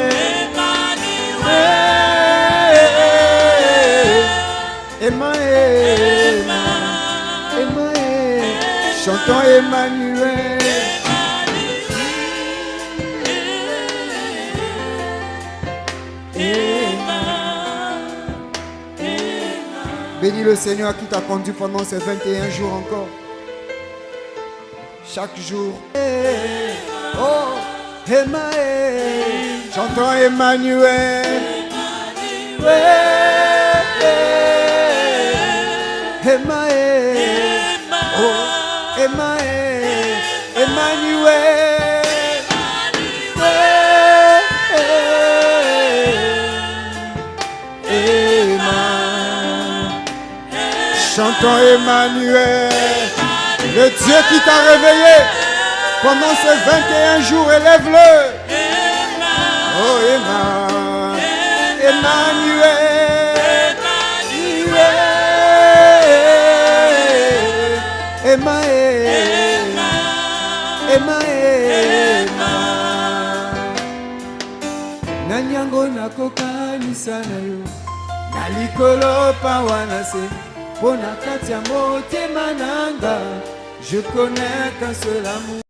Speaker 1: Emmanuel, Emmanuel, chantons Emmanuel. Bénis le Seigneur qui t'a conduit pendant ces 21 jours encore. Chaque jour. Oh, Emmanuel, chantons Emmanuel. Emmanuel, oh Emmanuel, Emmanuel, chantons Emmanuel, le Dieu qui t'a réveillé pendant ces 21 jours, élève-le. Oh Emmanuel, Emmanuel, Emmanuel, Nanyango nakokanisa na yo, nalikolo pawanase, bonakatia motema nanga, je connais qu'un seul amour.